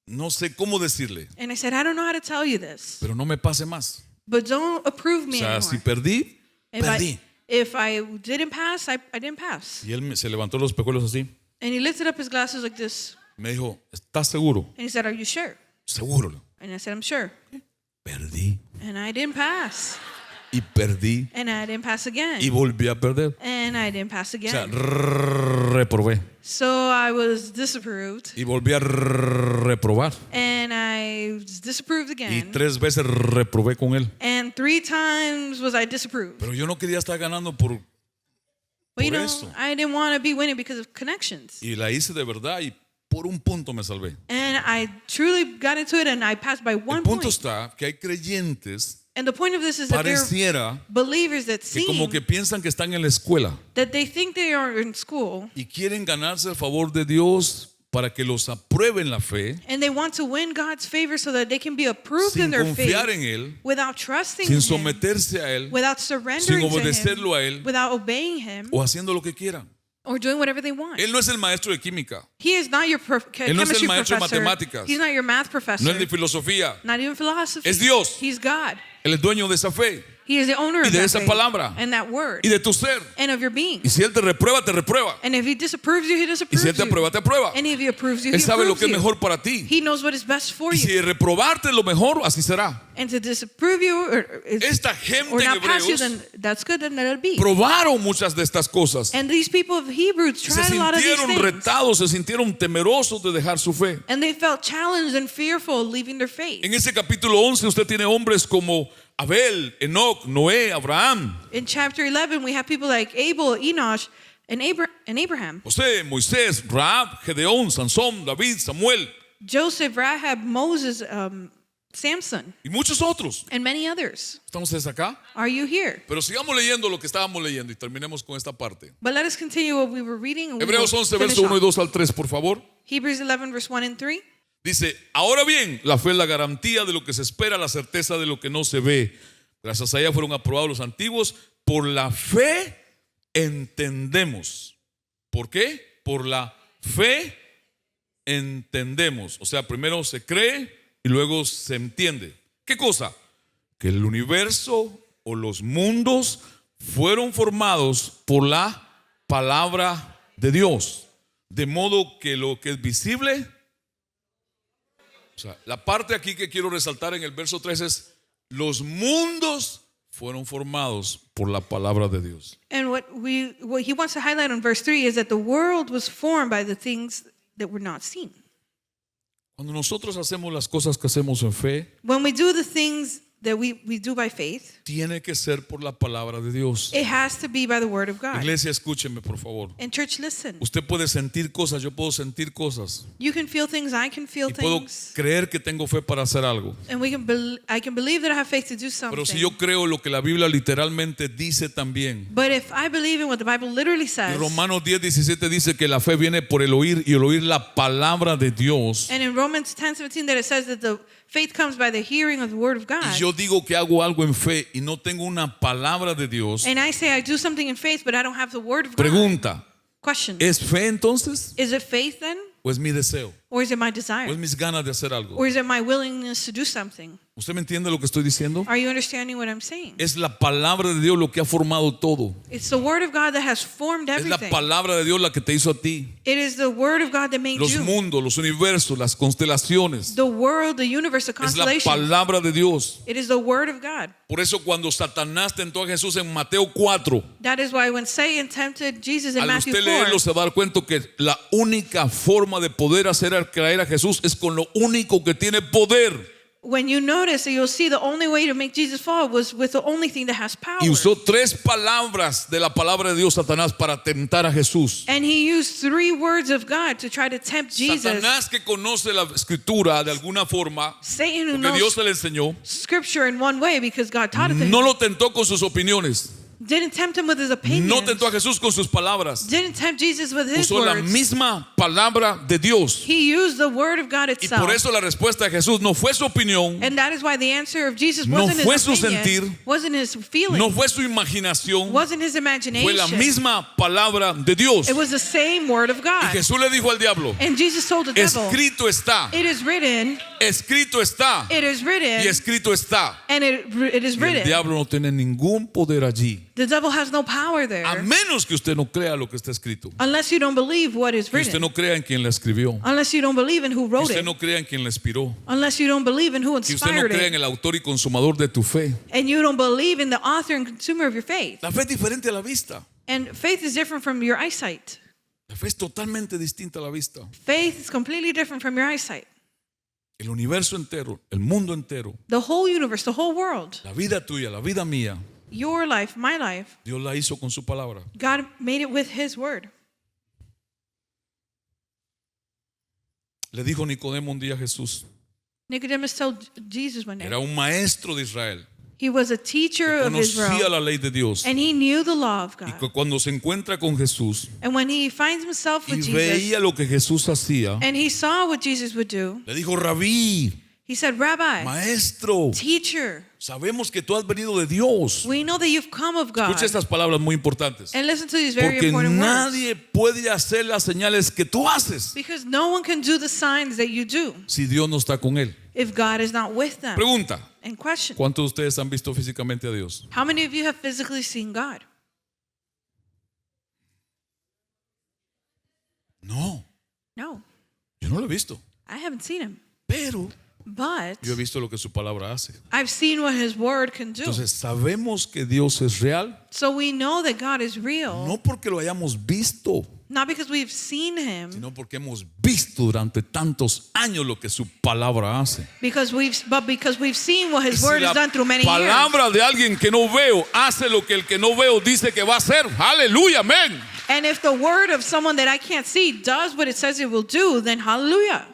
no sé cómo decirle, And I said, I don't know how to tell you this, pero no me pase más. but don't approve O me sea, si anymore. perdí, If perdí. if I didn't pass, I didn't pass. Y él se levantó los pecuelos así. And he lifted up his glasses like this. Me dijo, ¿estás seguro? And he said, Are you sure? Seguro. And I said, I'm sure. Perdí. And I didn't pass. y perdí and I didn't pass again. y volví a perder. And I didn't pass O sea, again. reprobé So I was disapproved. y volví a reprobar. And I was disapproved Y again. 3 veces reprobé con él. And 3 times was I disapproved. Pero yo no quería estar ganando por But you por know, eso. I didn't want to be winning because of connections. y la hice de verdad y por un punto me salvé. And I truly got into it and I passed by El one punto point. está que hay creyentes, And the point of this is that there are pareciera believers that que como seem que piensan que están en la escuela that they think they are in school y quieren ganarse el favor de Dios para que los aprueben la fe, and they want to win God's favor so that they can be approved sin in their confiar faith en Él, without trusting sin Him, someterse a Él, without surrendering sin to obedecerlo a Him, Él, without obeying Him, o haciendo lo que quieran. or doing whatever they want. Él no es el maestro de química, He is not your Él no es el chemistry maestro de professor. matemáticas. He's not your math professor. no es de filosofía, Not even philosophy. Es Dios. He's God. Él es dueño de esa fe He is the owner y of de that esa faith palabra and that word y de tu ser. and of your being. Y si Él te reprueba, te reprueba. And if He disapproves you, He Y disapproves si Él te you. aprueba, te aprueba. And if He approves you, Él He sabe lo approves que es you. mejor para ti. He knows what is best for Y you. si reprobarte es lo mejor, así será. And to disapprove you Esta gente or en not pass you, Hebreos then that's good, then let it be. probaron muchas de estas cosas. And these people of Hebrews Se tried a lot of these sintieron things. retados, se sintieron temerosos de dejar su fe. And they felt challenged and fearful leaving their faith. En ese capítulo 11 usted tiene hombres como Abel, Enoch, Noé, Abraham, In chapter 11, we have people like Abel, Enosh, and Abraham, José, Moisés, Rahab, Gedeón, Sansón, David, Samuel Joseph, Rahab, Moses, Samson, y muchos otros. and many others. ¿Están ustedes acá? Are you here? Pero sigamos leyendo lo que estábamos leyendo y terminemos con esta parte. But let us continue what we were reading. and we Hebreos will 11, finish verso 1 y off. 2 al 3, por favor. Hebrews 11, verse 1 and 3. Dice, ahora bien, la fe es la garantía de lo que se espera, la certeza de lo que no se ve. Gracias a ella fueron aprobados los antiguos. Por la fe entendemos. ¿Por qué? Por la fe entendemos. O sea, primero se cree y luego se entiende. ¿Qué cosa? Que el universo o los mundos fueron formados por la palabra de Dios. De modo que lo que es visible, o sea, la parte aquí que quiero resaltar en el verso 3 es: los mundos fueron formados por la palabra de Dios. And what he wants to highlight on verse 3 is that the world was formed by the things that were not seen. Cuando nosotros hacemos las cosas que hacemos en fe, When we do the things that we do by faith, tiene que ser por la palabra de Dios. it has to be by the word of God. Iglesia, escúcheme por favor. And church, listen. Usted puede sentir cosas, yo puedo sentir cosas You can feel things, I can feel y puedo things. creer que tengo fe para hacer algo. And I can believe that I have faith to do something. Pero si yo creo lo que la Biblia literalmente dice también, But if I believe in what the Bible literally y says, Romanos 10:17 dice que la fe viene por el oír y el oír la palabra de Dios. and in Romans 10:17 that it says that the faith comes by the hearing of the word of God. Y yo digo que hago algo en fe y no tengo una palabra de Dios. And I say I do something in faith, but I don't have the word of God. Pregunta, Question. ¿es fe entonces? Is it faith then? ¿O es mi deseo? Or is it my ¿O desire? es mis ganas de hacer algo? Or is it my willingness to do something? ¿Usted me entiende lo que estoy diciendo? Are you understanding what I'm saying? Es la palabra de Dios lo que ha formado todo. It's the word of God that has formed Es la everything. palabra de Dios la que te hizo a ti. It is the word of God that made Los you. mundos, los universos, las constelaciones. The world, the universe, the Es la constellations. palabra de Dios. It is the word of God. Por eso cuando Satanás tentó a Jesús en Mateo 4, That is why when Satan tempted Jesus in al Matthew usted 4, leerlo se va a dar cuenta que la única forma de poder hacer caer a Jesús es con lo único que tiene poder. when you notice, you'll see the only way to make Jesus fall was with the only thing that has power. Y usó 3 palabras de la palabra de Dios Satanás para tentar a Jesús. And he used 3 words of God to try to tempt Jesus. Satanás, que conoce la escritura de alguna forma, Satan, who porque Dios knows se le enseñó, scripture in one way because God taught it to him, no lo tentó con sus opiniones. didn't tempt him with his opinions. No tentó a Jesús con sus palabras. Didn't tempt Jesus with his Usó la words. misma palabra de Dios. He used the word of God Y itself. por eso la respuesta de Jesús no fue su opinión, And that is why the answer of Jesus No wasn't fue his su opinion, sentir, wasn't his feeling, no fue su imaginación, wasn't his imagination. fue la misma palabra de Dios. It was the same word of Y God. Jesús le dijo al diablo: And Jesus told the devil, escrito está, it is written, escrito está it is written, y escrito está. and it is Y el written. diablo no tiene ningún poder allí. The devil has no power A there menos que usted no crea lo que está escrito. unless you don't believe what is Que usted written, no crea en quien la escribió. unless you don't believe in who Que wrote usted it, no crea en quien la inspiró. unless you don't believe in who Que usted no inspired crea en it, el autor y consumador de tu fe. and you don't believe in the author and consumer of your faith. La fe es diferente a la vista. And faith is different from your eyesight. La fe es totalmente distinta a la vista. Faith is completely different from your eyesight. El universo entero, el mundo entero, The whole universe, the whole world, la vida tuya, la vida mía, your life, my life, Dios la hizo con su palabra. God made it with His word. Le dijo Nicodemo un día a Jesús. Nicodemus told Jesus one day. Era un maestro de Israel. He was a teacher of Conocía Israel, la ley de Dios. and he knew the law of Y God. que cuando se encuentra con Jesús And when he finds himself y with Jesus, veía lo que Jesús hacía, and he saw what Jesus would do, le dijo, Rabí, he said, Rabbi, maestro, teacher, sabemos que tú has venido de Dios. we know that you've come of God. Escucha estas palabras muy importantes. And listen to these very Porque important words. nadie puede hacer las señales que tú haces Because no one can do the signs that you do si Dios no está con él. if God is not with them. Pregunta, And question, ¿cuántos de ustedes han visto físicamente a Dios? how many of you have physically seen God? No, No, yo no lo he visto. I haven't seen him. Pero But yo he visto lo que su palabra hace. I've seen what his word can do. Entonces sabemos que Dios es real, So we know that God is real, no porque lo hayamos visto, not because we've seen him, sino porque hemos visto durante tantos años lo que su palabra hace. because we've seen what Y his si word la has done through many years. palabra de alguien que no veo hace lo que el que no veo dice que va a hacer. Aleluya, amén. And if the word of someone that I can't see does what it says it will do, then hallelujah.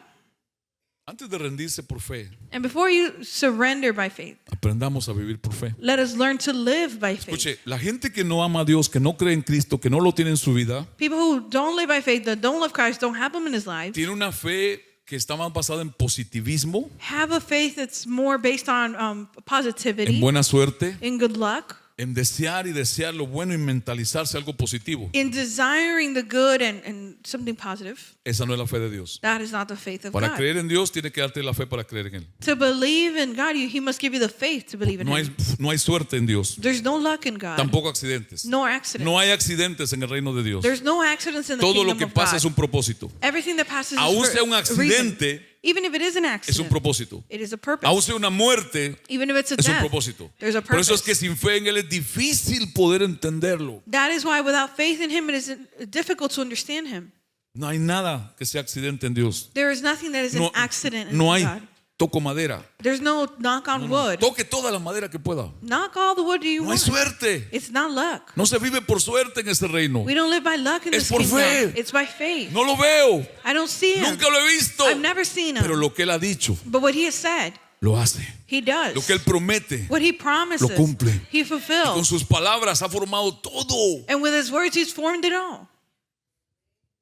Antes de rendirse por fe, And before you surrender by faith, aprendamos a vivir por fe. let us learn to live by faith. Escuche, la gente que no ama a Dios, que no cree en Cristo, que no lo tiene en su vida, People who don't live by faith, that don't love Christ, don't have him in his life, tiene una fe que está más basada en positivismo, have a faith that's more based on en positivity, buena suerte, in good luck, en desear y desear lo bueno y mentalizarse algo positivo. in desiring the good and something positive. Esa no es la fe de Dios. That is not the faith of Para God. creer en Dios tiene que darte la fe para creer en Él. To believe in God, he must give you the faith to believe in No hay, him. no hay suerte en Dios, There's no luck in God, tampoco accidentes. no accidents. No hay accidentes en el reino de Dios. There's no accidents in the Todo lo kingdom que of pasa God. es un propósito. Everything that passes is Aún for sea un a reason. accidente, Even if it is an es un accident, propósito. it is a purpose. Aún sea una muerte, Even if it's a es un death, propósito. there's a Por eso es purpose. que sin fe en Él es difícil poder entenderlo. That is why without faith in him, it is difficult to understand him. No hay nada que sea accidente en Dios. There is nothing that is No, an accident in no hay God. toco madera. There's no knock on wood. Toque toda la madera que pueda. Knock all the wood you No hay want. suerte. It's not luck. No se vive por suerte en este reino. We don't live by luck in Es this por kingdom. fe. It's by faith. No lo veo. I don't see him. Nunca lo he visto. I've never seen him. Pero lo que Él ha dicho, But what he has said, lo hace. he does. Lo que Él promete, What he promises, lo cumple. he con fulfills. sus palabras ha formado todo. And with his words, he's formed it all.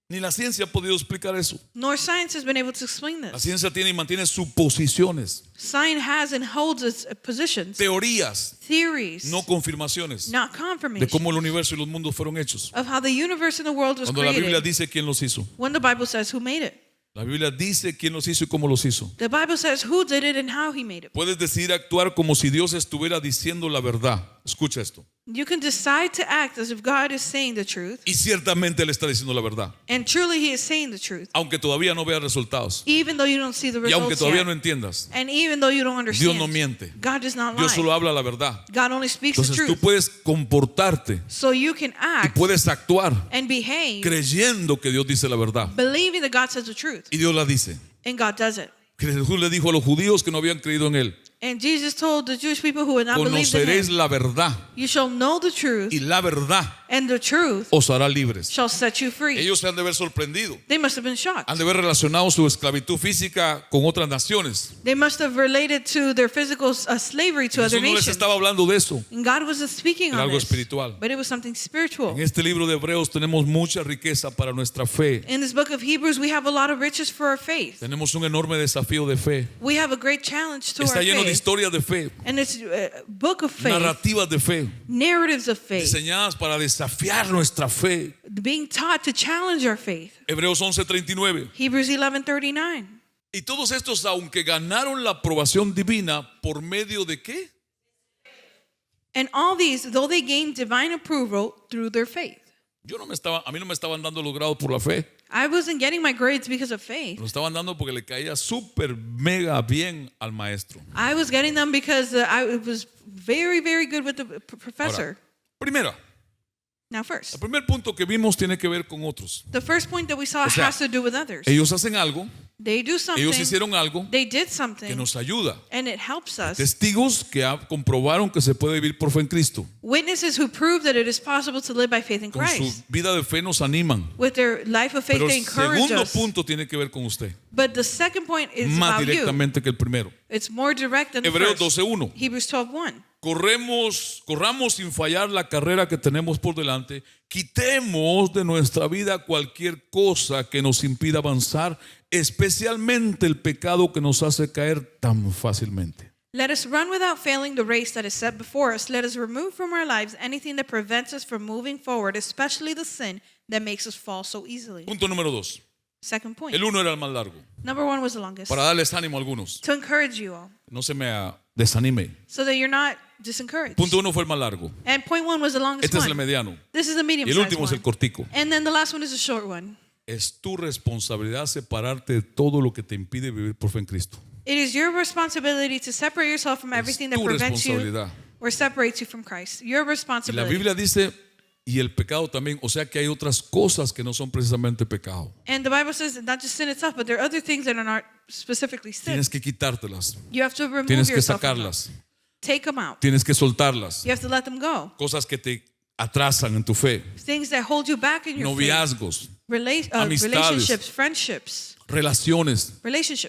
Ni la ciencia ha podido explicar eso. Nor science has been able to explain La this. ciencia tiene y mantiene suposiciones, Science has and holds its positions, teorías, theories, no confirmaciones not de confirmation cómo el universo y los mundos fueron hechos. of how the universe and the world was Cuando la Biblia created. dice quién los hizo. When the Bible says who made it. La Biblia dice quién los hizo y cómo los hizo. The Bible says who did it and how he made it. Puedes decidir actuar como si Dios estuviera diciendo la verdad. Escucha esto. You can decide to act as if God is saying the truth, Y ciertamente Él está diciendo la verdad. and truly he is saying the truth, Aunque todavía no veas resultados. even though you don't see the Y aunque results todavía yet. no entiendas. And even though you don't understand, Dios no miente. God does not Dios solo lie. habla la verdad. God only speaks the Entonces tú truth. puedes comportarte So you can y act puedes actuar and behave creyendo que Dios dice la verdad. believing that God says the truth, Y Dios la dice. and God does it. Jesús le dijo a los judíos que no habían creído en Él. And Jesus told the Jewish people who had not believed in Conoceréis him, la verdad you shall know the truth, y la verdad and the truth os hará libres. shall set you free. Ellos se han de ver sorprendido. They must have been shocked. Han de ver relacionado su esclavitud física con otras naciones. They must have related to their physical slavery to other Jesús no les nations. estaba hablando de eso. And God wasn't speaking Era on algo this, espiritual. but it was something spiritual. En este libro de Hebreos tenemos mucha riqueza para nuestra fe. In this book of Hebrews, we have a lot of riches for our faith. Tenemos un enorme desafío de fe. We have a great challenge to Está our lleno de faith. historias de fe, And it's a book of faith, narrativas de fe, narratives of faith, diseñadas para desafiar nuestra fe. being taught to challenge our faith. Hebreos 11:39. Hebrews 11:39. Y todos estos, aunque ganaron la aprobación divina, ¿por medio de qué? And all these, though they gained divine approval through their faith. A mí no me estaban dando los grados por la fe. I wasn't getting my grades because of faith. Lo estaban dando porque le caía súper mega bien al maestro. I was getting them because I was very, very good with the professor. Ahora, primera, Now first, el primer punto que vimos tiene que ver con otros. the first point that we saw O sea, has to do with others. Ellos hacen algo, They do something. ellos hicieron algo They did que something. nos ayuda. And it helps us. Testigos que comprobaron que se puede vivir por fe en Cristo. Witnesses who prove that it is possible to live by faith in Con su Christ. vida de fe nos animan. With their life of faith, Pero they el encourage segundo us. punto tiene que ver con usted. But the second point is Más about you. directamente que el primero. It's more direct than the Hebreos first. 12:1. Hebrews 12:1. Corramos sin fallar la carrera que tenemos por delante. Quitemos de nuestra vida cualquier cosa que nos impida avanzar, especialmente el pecado que nos hace caer tan fácilmente. Let us run without failing the race that is set before us. Let us remove from our lives anything that prevents us from moving forward, especially the sin that makes us fall so easily. Punto número 2. Second point. El 1 era el más largo. Number 1 was the longest. Para darles ánimo a algunos. To encourage you all, No se me desanime. so that you're not disencouraged. Punto 1 fue el más largo. And point 1 was the longest Este es el one. mediano. This is the medium Y el sized último es el one. cortico. And then the last one is the short one. Es tu responsabilidad separarte de todo lo que te impide vivir por fe en Cristo. It is your responsibility to separate yourself from everything that tu prevents you responsabilidad. or separates you from Christ. Your Y la responsibility. Biblia dice, y el pecado también, o sea que hay otras cosas que no son precisamente pecado. And the Bible says that not just sin itself, but there are other things that are not specifically sin. Tienes que quitártelas, You have to remove tienes que yourself from them. sacarlas, Take them out. tienes que soltarlas. You have to let them go. Cosas que te atrasan en tu fe, Things that hold you back in your faith. noviazgos, amistades. Relationships, friendships, relaciones,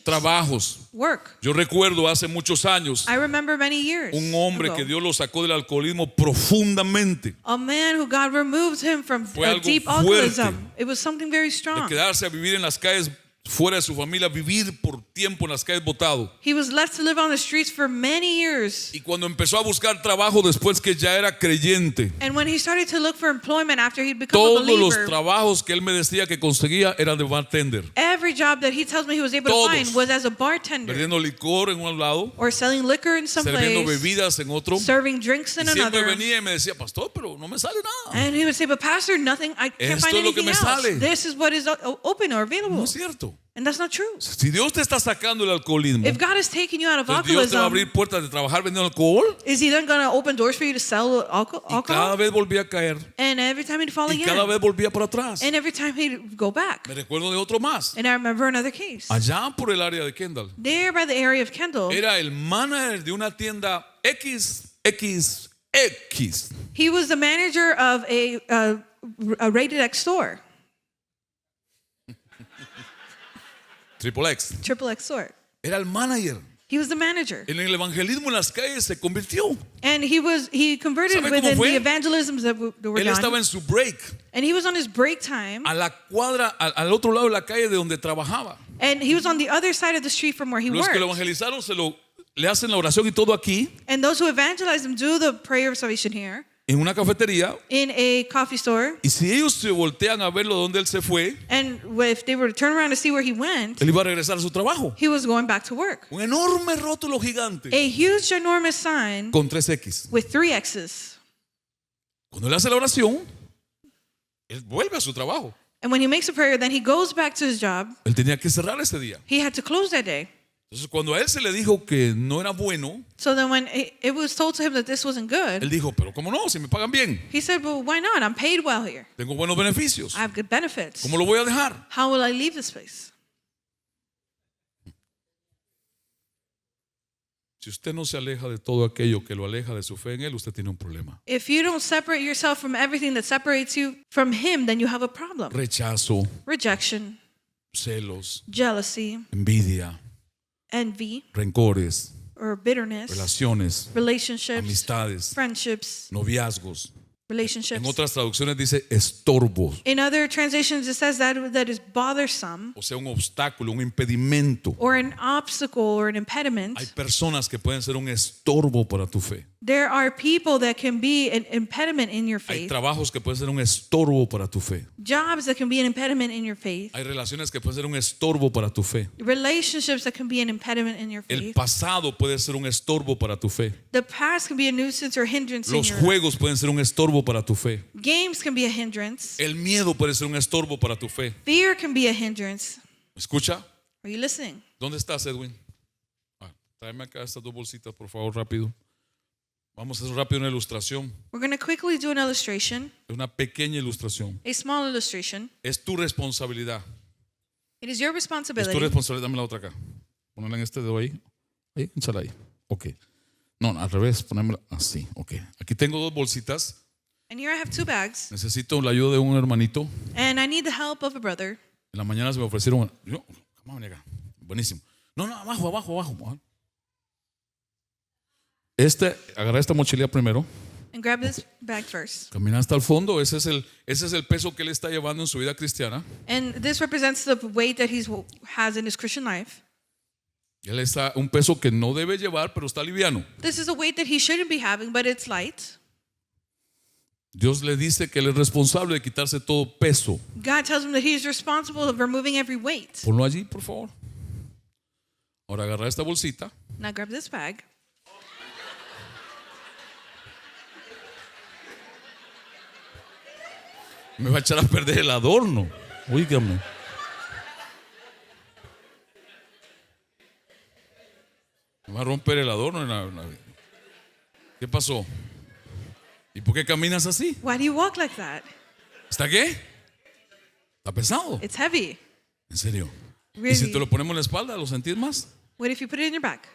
trabajos. work. Yo recuerdo hace muchos años I remember many years un hombre ago, que Dios lo sacó del alcoholismo profundamente, a man who God removed him from Fue a algo deep fuerte. alcoholism. It was something very de strong. quedarse a vivir en las calles fuera de su familia, vivir por tiempo en las calles botado. He was left to live on the streets for many years. Y cuando empezó a buscar trabajo después que ya era creyente, And when he started to look for employment after he'd become a todos los believer, trabajos que él me decía que conseguía eran de bartender, every job that he tells me he was able Todos. to find was as a bartender vendiendo licor en un lado, or selling liquor in some sirviendo place, bebidas en otro. serving drinks Y in siempre another. venía y me decía, pastor, pero no me sale nada. And he would say, but pastor, nothing, I can't Esto find es lo que anything me else. sale. This is what is open or No available. es cierto. And that's not true. Si Dios te está sacando el alcoholismo, If God is taking you out of entonces Dios te va a alcoholism, abrir puertas de trabajar vendiendo alcohol. is he then going to open doors for you to sell Y cada alcohol? vez volvía a caer. And every time he'd fall Y cada again. vez volvía para atrás. And every time he'd go back. Me recuerdo de otro más. And I remember another case. Allá por el área de Kendall. There by the area of Kendall, Era el manager de una tienda XXX. he was the manager of a rated X store, Triple X. triple X store. Era el manager. He was the manager. En el evangelismo en las calles se convirtió. And he converted ¿Sabe cómo within fue? the evangelisms that were Él estaba done. en su break And he was on his break time. a la cuadra, al otro lado de la calle de donde trabajaba. And he was on the other side of the street from where he Los que lo worked. evangelizaron le hacen la oración y todo aquí And those who evangelize him do the prayer of salvation here en una cafetería. in a coffee store. Y si ellos se voltean a verlo donde él se fue, And if they were to turn around to see where he went, él iba a regresar a su trabajo. he was going back to work. Un enorme rótulo gigante A huge, enormous sign con 3X. with 3 X's. Cuando él hace la oración, él vuelve a su trabajo. And when he makes a prayer, then he goes back to his job. Él tenía que cerrar ese día. He had to close that day. Entonces, cuando a él se le dijo que no era bueno, So then when it was told to him that this wasn't él good, dijo, pero ¿cómo no? Si me pagan bien, he said, well, why not? I'm paid well here. tengo buenos beneficios. I have good benefits. ¿Cómo lo voy a dejar? How will I leave this place? Si usted no se aleja de todo aquello que lo aleja de su fe en él, usted tiene un problema. If you don't separate yourself from everything that separates you from him, then you have a problem. Rechazo, Rejection, celos, jealousy, envidia, envy, rencores, or bitterness, relaciones, relationships, amistades, friendships, noviazgos, relationships. En otras traducciones dice estorbos, In other translations, it says that is bothersome o sea, un obstáculo, un impedimento. or an obstacle or an impediment. Hay personas que pueden ser un estorbo para tu fe. There are people that can be an impediment in your Hay faith. trabajos que pueden ser un estorbo para tu fe. Jobs that can be an impediment in your faith. Hay relaciones que pueden ser un estorbo para tu fe. Relationships that can be an impediment in your El faith. pasado puede ser un estorbo para tu fe. The past can be a nuisance or hindrance in Los your juegos pueden ser un estorbo para tu fe. games can be a hindrance. El miedo puede ser un estorbo para tu fe. Fear can be a hindrance. ¿Escucha? Are you listening? ¿Dónde estás, Edwin? Tráeme acá estas dos bolsitas, por favor, rápido. Vamos a hacer rápido una ilustración. We're going to quickly do an illustration, Una pequeña ilustración. a small illustration. Es tu responsabilidad. It is your Es tu responsibility. responsabilidad. Dame la otra acá. Ponela en este dedo ahí. Ahí, échala ahí. Ok. No, al revés. Ponémela así. Ok. Aquí tengo dos bolsitas. And here I have 2 bags, Necesito la ayuda de un hermanito. and I need the help of a brother. En la mañana se me ofrecieron. Come on, nigga. Buenísimo. No, abajo. Agarra esta mochila primero. And grab this bag first. Camina hasta el fondo. Ese es el peso que él está llevando en su vida cristiana. And this represents the weight that he has in his Christian life. Él está un peso que no debe llevar, pero está liviano. This is a weight that he shouldn't be having, but it's light. Dios le dice que él es responsable de quitarse todo peso. God tells him that he is responsible of removing every weight. Ponlo allí, por favor. Ahora agarra esta bolsita. Now grab this bag. Me va a echar a perder el adorno. Óigame. Me va a romper el adorno. ¿Qué pasó? ¿Y por qué caminas así? Why do you walk like that? ¿Está qué? ¿Está pesado? It's heavy. ¿En serio? ¿Y Really? si te lo ponemos en la espalda, lo sentís más? What if you put it in your back?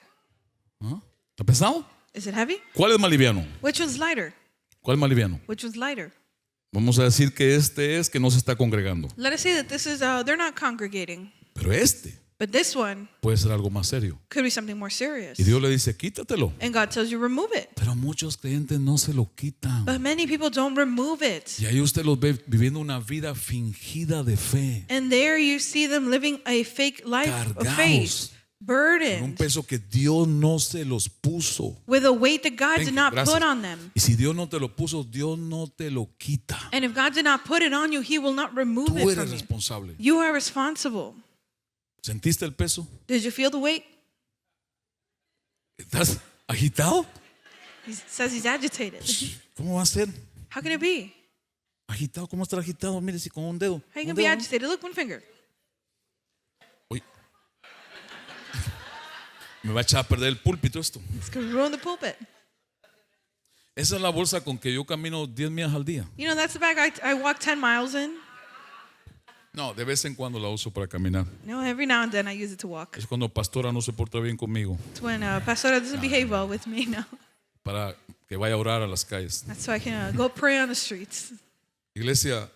¿Ah? ¿Está pesado? Is it heavy? ¿Cuál es más liviano? Which one's lighter? ¿Cuál es más liviano? Which one's lighter? Vamos a decir que este es que no se está congregando. Let us say that this is, they're not congregating. Pero este But this one puede ser algo más serio. could be something more serious. Y Dios le dice, quítatelo. And God tells you, remove it. Pero muchos creyentes no se lo quitan. But many people don't remove it. Y ahí usted los ve viviendo una vida fingida de fe. And there you see them living a fake life of faith, Cargados. Con un burdened peso que Dios no se los puso. with a weight that God Thank did you. not Gracias. put on them. Y si Dios no te lo puso, Dios no te lo quita. And if God did not put it on you, He will not remove Tú it eres from you. responsable. You are responsible. ¿Sentiste el peso? Did you feel the weight? ¿Estás agitado? He says he's agitated. ¿Cómo va a ser? How can it be? Agitado, ¿cómo estar agitado? Mire, si con un dedo. How you Un can be dedo. agitated? Look, one finger. Uy. Me va a echar a perder el púlpito esto. It's going to ruin the pulpit. Esa es la bolsa con que yo camino 10 millas al día. You know, that's the bag I walk 10 miles in. No, de vez en cuando la uso para caminar. You know, every now and then I use it to walk. Es cuando pastora no se porta bien conmigo, It's when Pastora doesn't behave well with me. No, para que vaya a orar a las calles. that's so I can go pray on the streets. Iglesia,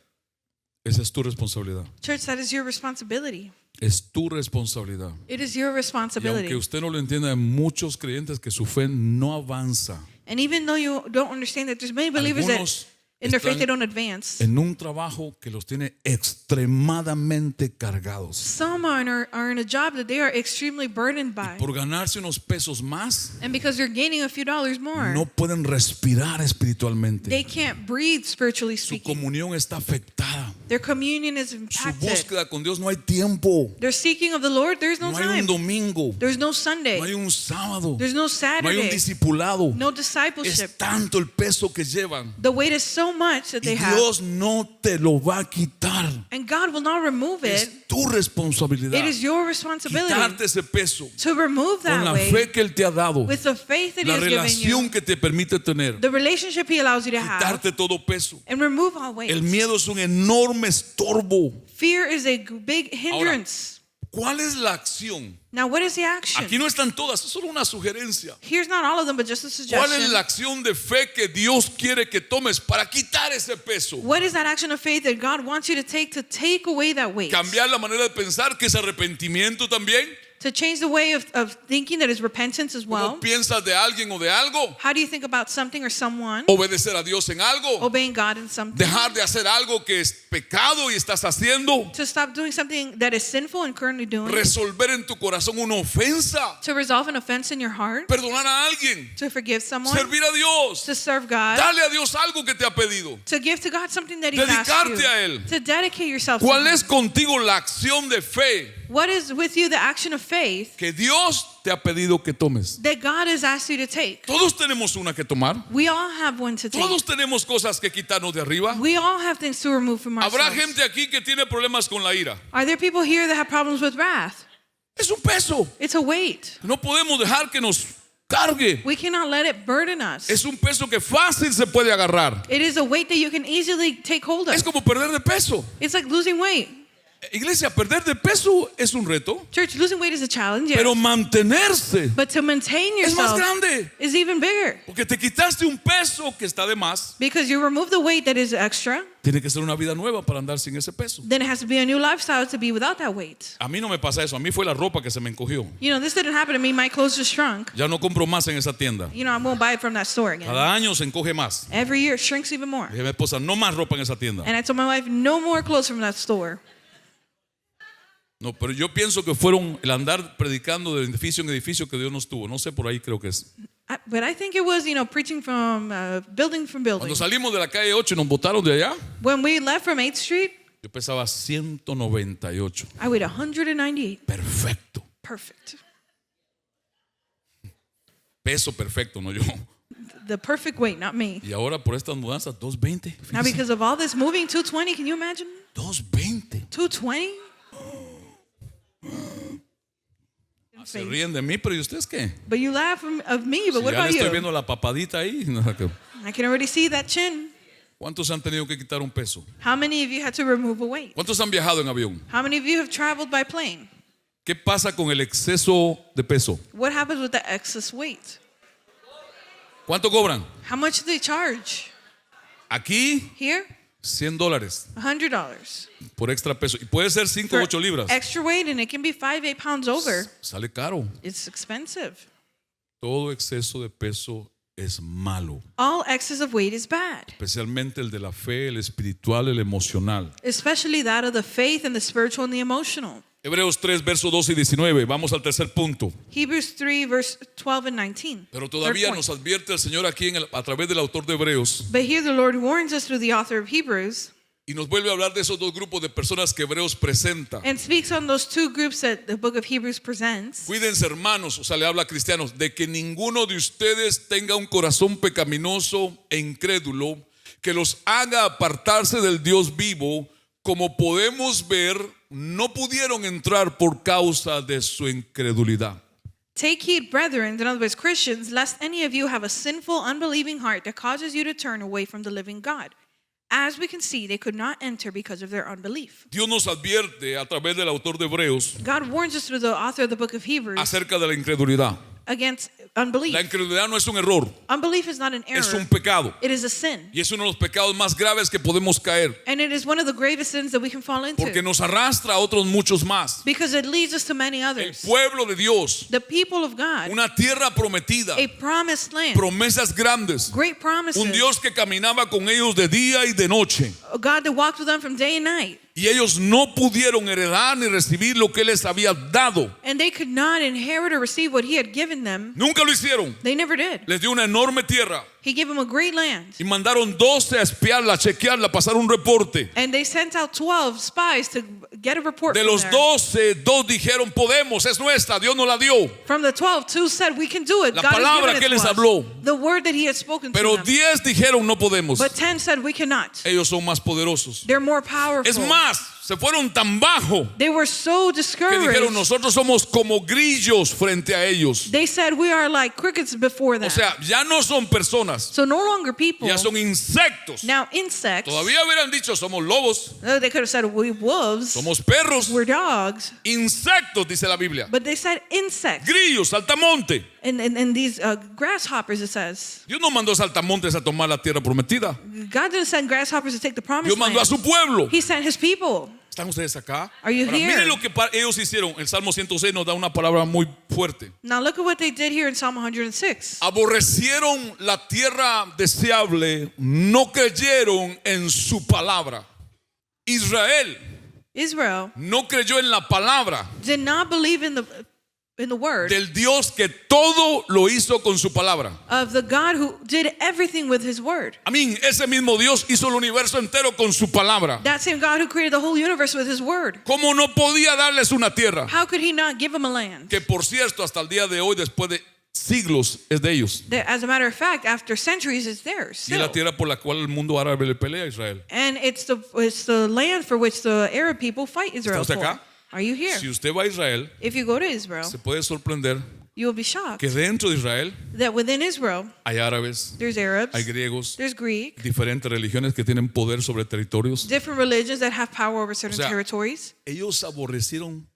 esa es tu responsabilidad. Church, that is your responsibility. Es tu responsabilidad. It is your Y responsibility. aunque usted no lo entienda, hay muchos creyentes que su fe no avanza. And even though you don't understand that, there's many believers that Algunos in their faith they están don't advance. en un trabajo que los tiene extremadamente cargados. Some are in a job that they are extremely burdened by. Por ganarse unos pesos más, And because they're gaining a few dollars more, no pueden respirar they espiritualmente. can't breathe spiritually Su speaking. comunión está afectada. Their communion is Su impacted. búsqueda con Dios no hay tiempo. They're seeking of the Lord. There's no No hay un time. domingo. There's no Sunday. No hay un sábado. There's no No hay un Saturday. discipulado. No discipleship. Es tanto el peso que llevan. The weight is so much that Y they have. Dios no te lo va a quitar. And God will not remove it. Es tu responsabilidad. It is your responsibility Quitarte ese peso to remove con that la weight fe que Él te ha dado. with the faith that He La has given relación you, que te permite tener. the relationship He allows you to have, Quitarte todo peso. and remove all weight. El miedo es un enorme estorbo. Fear is a big hindrance. ¿Cuál es la acción? Now, what is the action? Aquí no están todas, es solo una sugerencia. Here's not all of them, but just a ¿Cuál es suggestion. la acción de fe que Dios quiere que tomes para quitar ese peso? What is that action of faith that God wants you to take away that weight? Cambiar la manera de pensar, que es arrepentimiento también. To change the way of thinking that is repentance as well. ¿Cómo piensas de alguien o de algo? How do you think about something or someone? Obedecer a Dios en algo. Obeying God in something. Dejar de hacer algo que es pecado y estás haciendo. To stop doing something that is sinful and currently doing. Resolver en tu corazón una ofensa. To resolve an offense in your heart. Perdonar a alguien. To forgive someone. Servir a Dios. To serve God. Darle a Dios algo que te ha pedido. To give to God something that He's asked Dedicarte you. a Él. To dedicate yourself to ¿Cuál Him. es contigo la acción de fe What is with you the action of faith que Dios te ha pedido que tomes? that God has asked you to take? Todos tenemos una que tomar. We all have one to take. Todos tenemos cosas que quitarnos de arriba. We all have things to remove from Habrá ourselves. gente aquí que tiene problemas con la ira. Are there people here that have problems with wrath? Es un peso. It's a weight. No podemos dejar que nos cargue. We cannot let it burden us. Es un peso que fácil se puede agarrar. It is a weight that you can easily take hold Es of. como perder de peso. It's like losing weight. Iglesia, perder de peso es un reto, Church, losing weight is a challenge, yes. pero mantenerse But to maintain es más yourself grande. is even bigger. Porque te quitaste un peso que está de más. Because you remove the weight that is extra, Tiene que ser una vida nueva para andar sin ese peso. then it has to be a new lifestyle to be without that weight. A mí no me pasa eso. A mí fue la ropa que se me encogió. You know, this didn't happen to me. My clothes just shrunk. Ya no compro más en esa tienda. You know, I won't buy it from that store again. Cada año se encoge más. Every year it shrinks even more. Dije a mi esposa, no más ropa en esa tienda. And I told my wife, no more clothes from that store. No, pero yo pienso que fueron el andar predicando de edificio en edificio que Dios nos tuvo. No sé, por ahí creo que es. But I think it was, preaching from building from building. Cuando salimos de la calle 8 y nos botaron de allá, When we left from 8th Street, yo pesaba 198. I weighed 198. Perfecto. Perfect. Peso perfecto, no yo. The perfect weight, not me. Y ahora por estas mudanzas, 220. Now, Fíjese, because of all this moving, 220, can you imagine? 220. 220? Se ríen de mí, pero ¿y ustedes qué? But you laugh of me, but Si what ya le about estoy you? viendo la papadita ahí. I can already see that chin. ¿Cuántos han tenido que quitar un peso? How many of you had to remove a weight? ¿Cuántos han viajado en avión? How many of you have traveled by plane? ¿Qué pasa con el exceso de peso? What happens with the excess weight? ¿Cuánto cobran? How much do they charge? Aquí, Here, $100 $100. por extra peso. Y puede ser 5 o For 8 libras. extra weight, and it can be 5-8 pounds over. Sale caro. It's expensive. Todo exceso de peso es malo. All excess of weight is bad, Especialmente el de la fe, el espiritual, el emocional. especially that of the faith and the spiritual and the emotional. Hebreos 3, versos 12 y 19. Vamos al tercer punto. Hebrews 3, verse 12 and 19. Pero Third todavía point. nos advierte el Señor aquí a través del autor de Hebreos. But here the Lord warns us through the author of Hebrews Y nos vuelve a hablar de esos dos grupos de personas que Hebreos presenta. and speaks on those two groups that the book of Hebrews presents. Cuídense, hermanos, o sea, le habla a cristianos, de que ninguno de ustedes tenga un corazón pecaminoso e incrédulo que los haga apartarse del Dios vivo. Como podemos ver, no pudieron entrar por causa de su incredulidad. Take heed, brethren, in other words, Christians, lest any of you have a sinful, unbelieving heart that causes you to turn away from the living God. As we can see, they could not enter because of their unbelief. Dios nos advierte a través del autor de Hebreos God warns us through the author of the book of Hebrews acerca de la incredulidad. against unbelief. La incredulidad no es un error, Unbelief is not an es un error. pecado. It is a sin. Y es uno de los pecados más graves que podemos caer, And it is one of the gravest sins that we can fall porque into. nos arrastra a otros muchos más. Because it leads us to many El others. pueblo de Dios, The people of God, una tierra prometida, a promised land, promesas grandes, great promises, un Dios que caminaba con ellos de día y de noche. a God that walked with them from day and night. Y ellos no pudieron heredar ni recibir lo que Él les había dado. And they could not inherit or receive what he had given them. Nunca lo hicieron. They never did. Les dio una enorme tierra He gave them a great land. y mandaron 12 a espiarla, a chequearla, a pasar un reporte. And they sent out 12 spies to get a report De from los there. 12, 2 dijeron, podemos, es nuestra, Dios nos la dio. From the 12, 2 said, we can do it. La God has palabra given que it les to us. habló. The word that he had spoken Pero to them. 10 dijeron, no podemos. But 10 said, we cannot. Ellos son más poderosos. They're more powerful. Es más, se fueron tan bajo They were so que discouraged. dijeron, nosotros somos como grillos frente a ellos. They said, we are like crickets before them. O sea, ya no son personas, So no longer people, ya son insectos. now insects. Todavía hubieran dicho, somos lobos, They could have said, we wolves, somos perros, we're dogs. insectos, dice la Biblia. But they said insects. Grillos, saltamonte. And these grasshoppers, it says. Dios no mandó saltamontes a tomar la tierra prometida. God didn't send grasshoppers to take the promised Dios mandó a land. su pueblo. He sent his people. ¿Están ustedes acá? Are you Ahora, here? miren lo que ellos hicieron. El Salmo 106 nos da una palabra muy fuerte. Now look at what they did here in Psalm 106. Aborrecieron la tierra deseable, no creyeron en su palabra. Israel Israel no creyó en la palabra did not believe in the word del Dios que todo lo hizo con su palabra. of the God who did everything with his word. Amén. Ese mismo Dios hizo el universo entero con su palabra. That same God who created the whole universe with his word. ¿Cómo no podía darles una tierra? How could he not give them a land? Que por cierto, hasta el día de hoy, después de siglos, es de ellos. That, as a matter of fact, after centuries, it's theirs. Y es la Still. tierra por la cual el mundo árabe le pelea a Israel. And it's the land for which the Arab people fight Israel ¿Está usted for. acá? Are you here? Si usted va a Israel, If you go to Israel, se puede sorprender you will be shocked que dentro de Israel that within Israel, hay árabes, there's Arabs, hay griegos, there's Greek, diferentes religiones que tienen poder sobre territorios. different religions that have power over certain O sea, territories. Ellos aborrecieron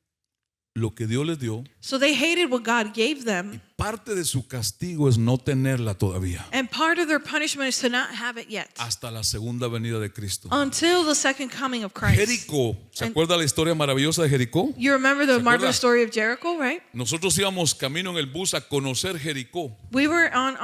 lo que Dios les dio. So they hated what God gave them. Parte de su castigo es no tenerla todavía And part of their punishment is to not have it yet hasta la segunda venida de Cristo. until the second coming of Christ. Jericó, ¿se acuerda la historia maravillosa de Jericó? You remember the ¿Se acuerda? marvelous story of Jericho, right? Nosotros íbamos camino en el bus a conocer Jericó. We were on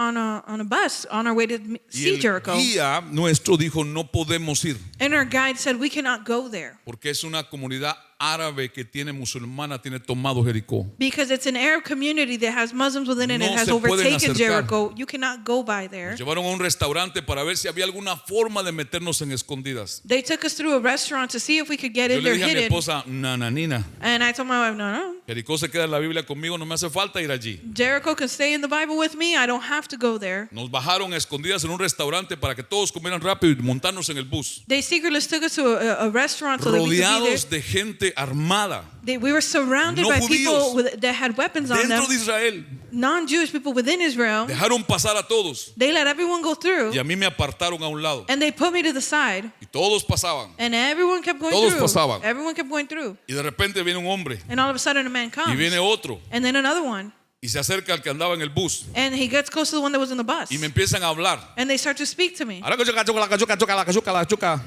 a bus on our way to Y see el Jericho. guía nuestro dijo, no podemos ir, And our guide said, we cannot go there porque es una comunidad árabe que tiene musulmana, tiene tomado Jericó. because it's an Arab community that has Muslims within it No and has se pueden overtaken acercar. Jericho. You cannot go by there. Nos llevaron a un restaurante para ver si había alguna forma de meternos en escondidas. They took us through a restaurant to see if we could get Yo in le there dije a mi hidden. esposa, nananina, And I told my wife, no. Jericó se queda en la Biblia conmigo, no me hace falta ir allí. Jericho can stay in the Bible with me. I don't have to go there. Nos bajaron a escondidas en un restaurante para que todos comieran rápido y montarnos en el bus. They secretly took us to a restaurant so that we could be there. Rodeados de gente armada We were surrounded No by judíos. people that had weapons on them. dentro de Israel. Non-Jewish people within Israel. Dejaron pasar a todos They let everyone go through. y a mí me apartaron a un lado. And they put me to the side. Y todos pasaban. And everyone kept going Todos through. pasaban. Everyone kept going through. Y de repente viene un hombre And all of a sudden a man y comes. viene otro And then another one. y se acerca al que andaba en el bus And he gets close to the one that was in the bus. y me empiezan a hablar. And they start to speak to me. Ahora que la chuca.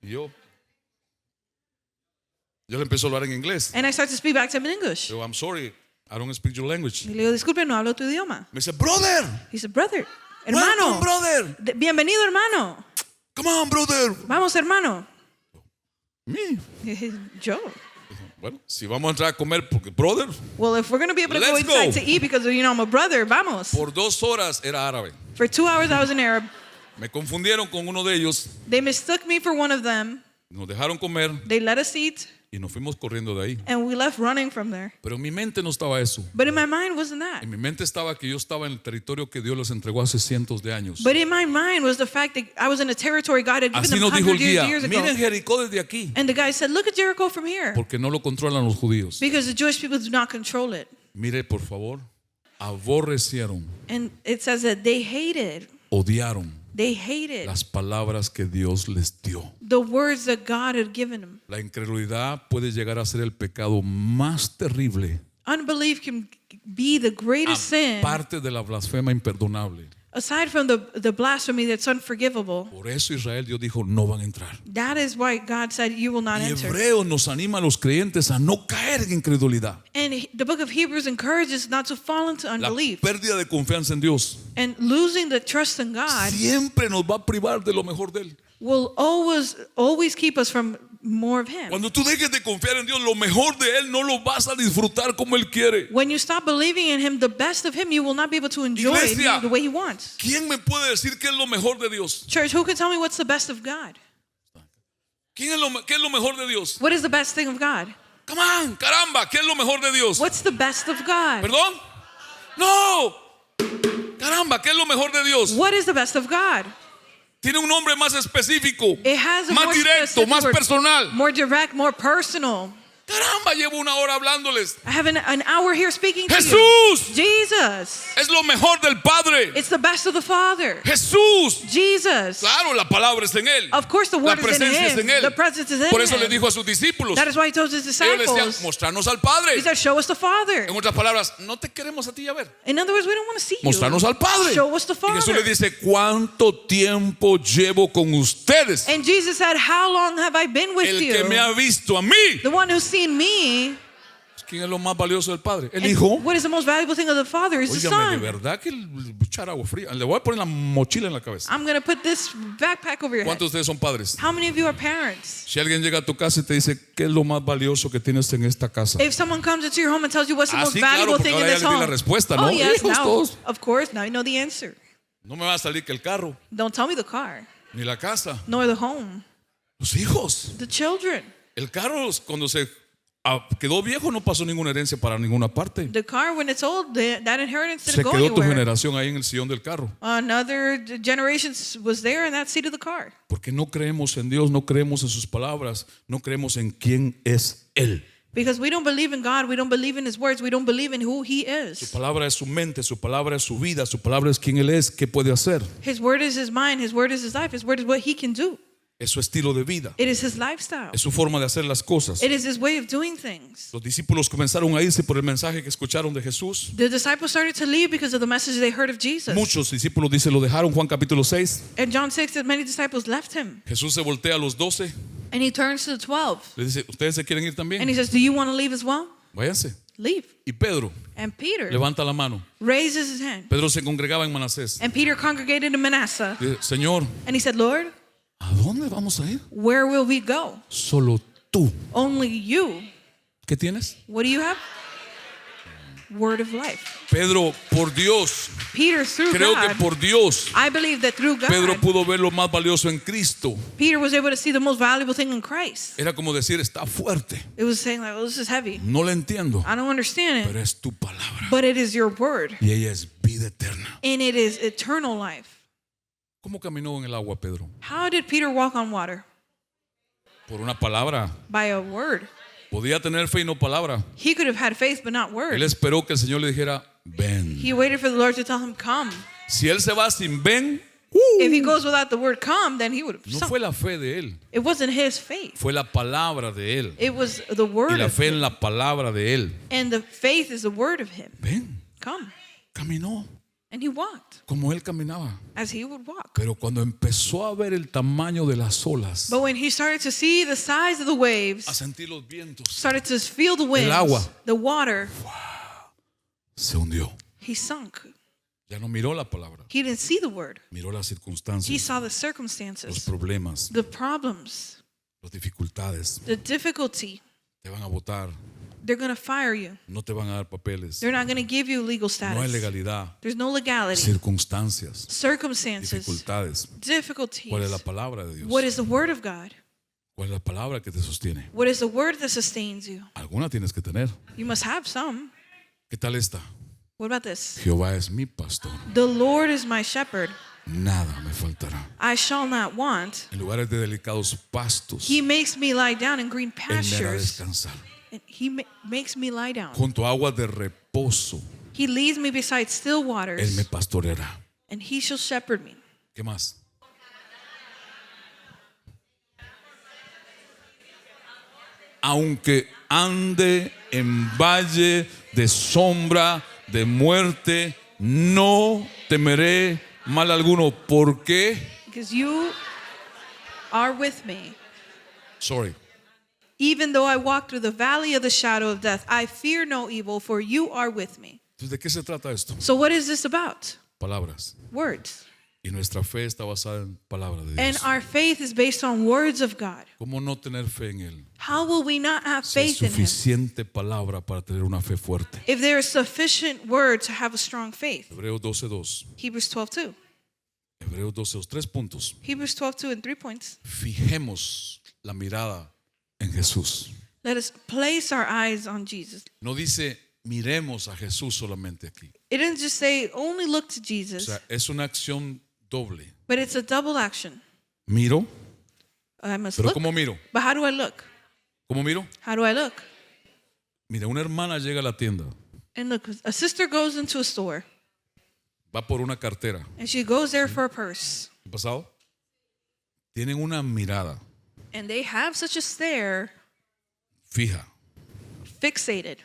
Y yo le empiezo a hablar en inglés. And I start to speak back to him in English. Yo, I'm sorry, I don't speak your language. Y le digo, disculpe, no hablo tu idioma. Me dice, brother, He said, brother, welcome, hermano. brother. Bienvenido, hermano. Come on, brother. Vamos, hermano. Me. Yo. Bueno, si vamos a entrar a comer, porque brother, Well, if we're going to be able to go Let's inside go. to eat because, I'm a brother, vamos. por 2 horas era árabe. For 2 hours, I was an Arab. Me confundieron con uno de ellos, They mistook me for one of them. nos dejaron comer They let us eat, y nos fuimos corriendo de ahí. and we left running from there. Pero en mi mente no estaba eso. But in my mind wasn't that. En mi mente estaba que yo estaba en el territorio que Dios les entregó hace cientos de años. But in my mind was the fact that I was in a territory God had given Así them nos dijo el 100 guía, years ago. miren Jericó desde aquí, And the guy said, look at Jericho from here. porque no lo controlan los judíos. Because the Jewish people do not control it. Mire, por favor, aborrecieron, And it says that they hated las palabras que Dios les dio. the words that God had given them. La incredulidad puede llegar a ser el pecado más terrible, Unbelief can be the greatest sin, aparte de la blasfema imperdonable. aside from the blasphemy that's unforgivable. Por eso Israel, Dios dijo, no van a entrar. That is why God said, you will not Y enter. Hebreos nos anima a los creyentes a no caer en incredulidad. And the book of Hebrews encourages not to fall into La unbelief. pérdida de confianza en Dios And losing the trust in God siempre nos va a privar de lo mejor de Él. will always keep us from more of Him. Cuando tú dejes de confiar en Dios, lo mejor de Él no lo vas a disfrutar como Él quiere. When you stop believing in Him, the best of Him, you will not be able to enjoy Iglesia. the way He wants. ¿Quién me puede decir qué es lo mejor de Dios? Church, who can tell me what's the best of God? ¿Qué es lo mejor de Dios? What is the best thing of God? Come on, caramba, ¿qué es lo mejor de Dios? What's the best of God? ¿Perdón? No. Caramba, ¿qué es lo mejor de Dios? What is the best of God? Tiene un nombre más específico, It has a más more directo, specific más word, personal. more direct, more personal. Caramba, llevo una hora hablándoles. I have an hour here speaking to you. Jesús Jesus. es lo mejor del Padre. It's the best of the Father. Jesús. Jesus. Claro, la palabra es en él. Of course the La word is in presencia es him. en él. The presence is in Por eso le him. dijo a sus discípulos. That is why he told his Ellos le decían, disciples. mostrarnos al Padre. He said, show us the Father. En otras palabras, no te queremos a ti a ver. In other words, we don't want to see you. Mostrarnos al Padre. Show us the Y Jesús le Father. dice, ¿cuánto tiempo llevo con ustedes? And Jesus said, how long have I been with El you? que me ha visto a mí. The one who's seen me. ¿Quién es lo más valioso del Padre? El And Hijo. what is the most valuable thing of the Father is the Óigame, de Son. verdad que echar agua fría. Le voy a poner la mochila en la cabeza. I'm going to put this backpack over your head. ¿Cuántos de ustedes son padres? How many of you are parents? Si alguien llega a tu casa y te dice, ¿qué es lo más valioso que tienes en esta casa? If someone comes into your home and tells you what's the Ah, most sí, claro, valuable porque thing in ahora ya this le di la home. respuesta, Oh, ¿no? yes, Hijos now, todos. of course, now you know the answer. No me va a salir que el carro, Don't tell me the car, ni la casa. nor the home. Los hijos. The children. El carro, cuando se quedó viejo, no pasó ninguna herencia para ninguna parte. The car, when it's old, that inheritance Se didn't go quedó tu anywhere. generación ahí en el sillón del carro. Another generation was there in that seat of the car. Porque no creemos en Dios, no creemos en sus palabras, no creemos en quién es Él. Because we don't believe in God, we don't believe in His words, we don't believe in who He Su is. palabra es su mente, su palabra es su vida, su palabra es quién Él es, qué puede hacer. His word is His mind, His word is His life, His word is what He can do. Es su estilo de vida, It is His lifestyle. es su forma de hacer las cosas. It is His way of doing things. Los discípulos comenzaron a irse por el mensaje que escucharon de Jesús. The disciples started to leave because of the message they heard of Jesus. Muchos discípulos, dice, lo dejaron. Juan capítulo 6. And John 6 said many disciples left Him. Jesús se voltea a los 12. And He turns to the 12. Le dice, ¿ustedes se quieren ir And también? He says, do you want to leave as well? Váyanse. Leave. Y Pedro And Peter levanta la mano. raises his hand. Pedro se congregaba en Manasés. And Peter congregated in Manasseh. Dice, Señor, And he said, Lord, ¿a dónde vamos a ir? where will we go? Solo tú. Only you. ¿Qué tienes? What do you have? Word of life. Pedro, por Dios, Peter, through creo que God, por Dios, I believe that through God, Pedro pudo ver lo más valioso en Cristo. Peter was able to see the most valuable thing in Christ. Era como decir, está fuerte. It was saying like, well, this is heavy. No lo entiendo, I don't understand pero it. es tu palabra. But it is your word. Y ella es vida eterna. And it is eternal life. ¿Cómo caminó en el agua, Pedro? How did Peter walk on water? Por una palabra. By a word. Podía tener fe y no palabra. He could have had faith, but not Él word. esperó que el Señor le dijera, ven. He waited for the Lord to tell him, come. Si él se va sin ven, If he goes without the word come, then he would have no sunk. fue la fe de él, It wasn't his faith. fue la palabra de él. It was the Y word la of fe him. en la palabra de él. And the faith is the word of him. Ven, Come. caminó And he walked como él caminaba. as he would walk. Pero cuando empezó a ver el tamaño de las olas, But when he started to see the size of the a waves, sentir los vientos, started to feel the winds, agua. the water, se hundió. he sunk. Ya no miró la palabra, He didn't see the word. miró las He circunstancias, saw the los circumstances, problemas, the problems, las dificultades. the difficulty. Te van a votar, They're going to fire you. no te van a dar papeles, They're not going to give you legal no hay status. legalidad, There's no legality. circunstancias, Circumstances, dificultades. difficulties. ¿Cuál es la palabra de Dios? What is the word of God? ¿Cuál es la palabra que te sostiene? What is the word that sustains you? Alguna tienes que tener. You must have some. ¿Qué tal esta? What about this? Jehová es mi pastor, The Lord is my shepherd. nada me faltará. I shall not want. En lugares de delicados pastos, He makes me lie down in green Él me hará pastures. descansar. And he makes me lie down. Junto a aguas de reposo, He leads me beside still Él me waters. pastoreará. And he shall shepherd me. ¿Qué más? Aunque ande en valle de sombra de muerte, no temeré mal alguno. ¿Por qué? Because you are with me. Sorry. Even though I walk through the valley of the shadow of death, I fear no evil, for you are with me. Entonces, ¿de qué se trata esto? So what is this about? Palabras. Words. Y nuestra fe está basada en palabra de And Dios. our faith is based on words of God. ¿Cómo no tener fe en Él? How will we not have Si es faith in him suficiente palabra para tener una fe fuerte. if there is sufficient word to have a strong faith? Hebreos 12:2. Hebrews 12:2. Hebreos 12:2. 3 puntos. Hebrews 12:2 and 3 points. Fijemos la mirada en Jesús. Let us place our eyes on Jesus. No dice miremos a Jesús solamente aquí. It didn't just say only look to O Jesus, sea, es una acción doble. but it's a double action. Miro, I must pero look. ¿cómo miro? But how do I look? ¿Cómo miro? How do I look? Mira, una hermana llega a la tienda, And look, a sister goes into a store va por una cartera. and she goes there for a purse. ¿Qué ha pasado? Tienen una mirada And they have such a stare, fija. fixated.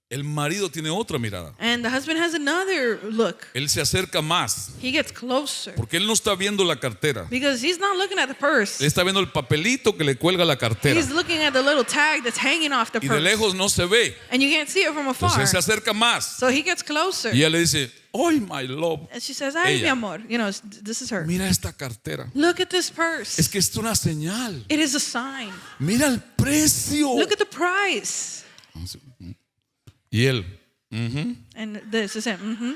El marido tiene otra mirada. And the husband has another look. Él se acerca más He gets closer porque él no está viendo la cartera. because he's not looking at the purse. Él está viendo el papelito que le cuelga la cartera. He's looking at the little tag that's hanging off the Y de purse. lejos no se ve. And you can't see it from afar. Entonces él se acerca más. So he gets closer. Y ella le dice, oh my love, And she says, ay, mi Ella. amor. You know, this is her. mira esta cartera. Look at this purse. Es que es una señal. It is a sign. Mira el precio. Look at the price. Y él, And this is him.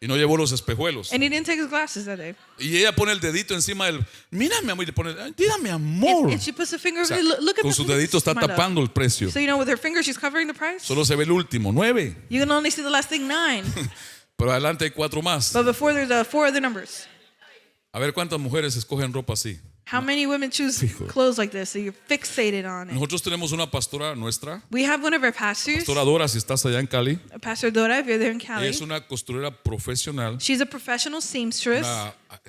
y no llevó los espejuelos. And he didn't take his glasses that day. Y ella pone el dedito encima del, mira mi amor, y le pone, "Ay, mira mi amor. And she puts a finger O sea, look at con this. su dedito está my love. tapando el precio. So you know with her finger she's covering the price. Solo se ve el último, 9. You can only see the last thing 9. Pero adelante hay 4 más. But before there's 4 other numbers. A ver cuántas mujeres escogen ropa así. How many women choose Fijo. clothes like this? So you're fixated on it. Nosotros tenemos una pastora nuestra, We have one of our pastors, Pastora Dora, si estás allá en Cali. Pastor Dora, if you're there in Ella Cali. es una costurera profesional. She's a professional seamstress,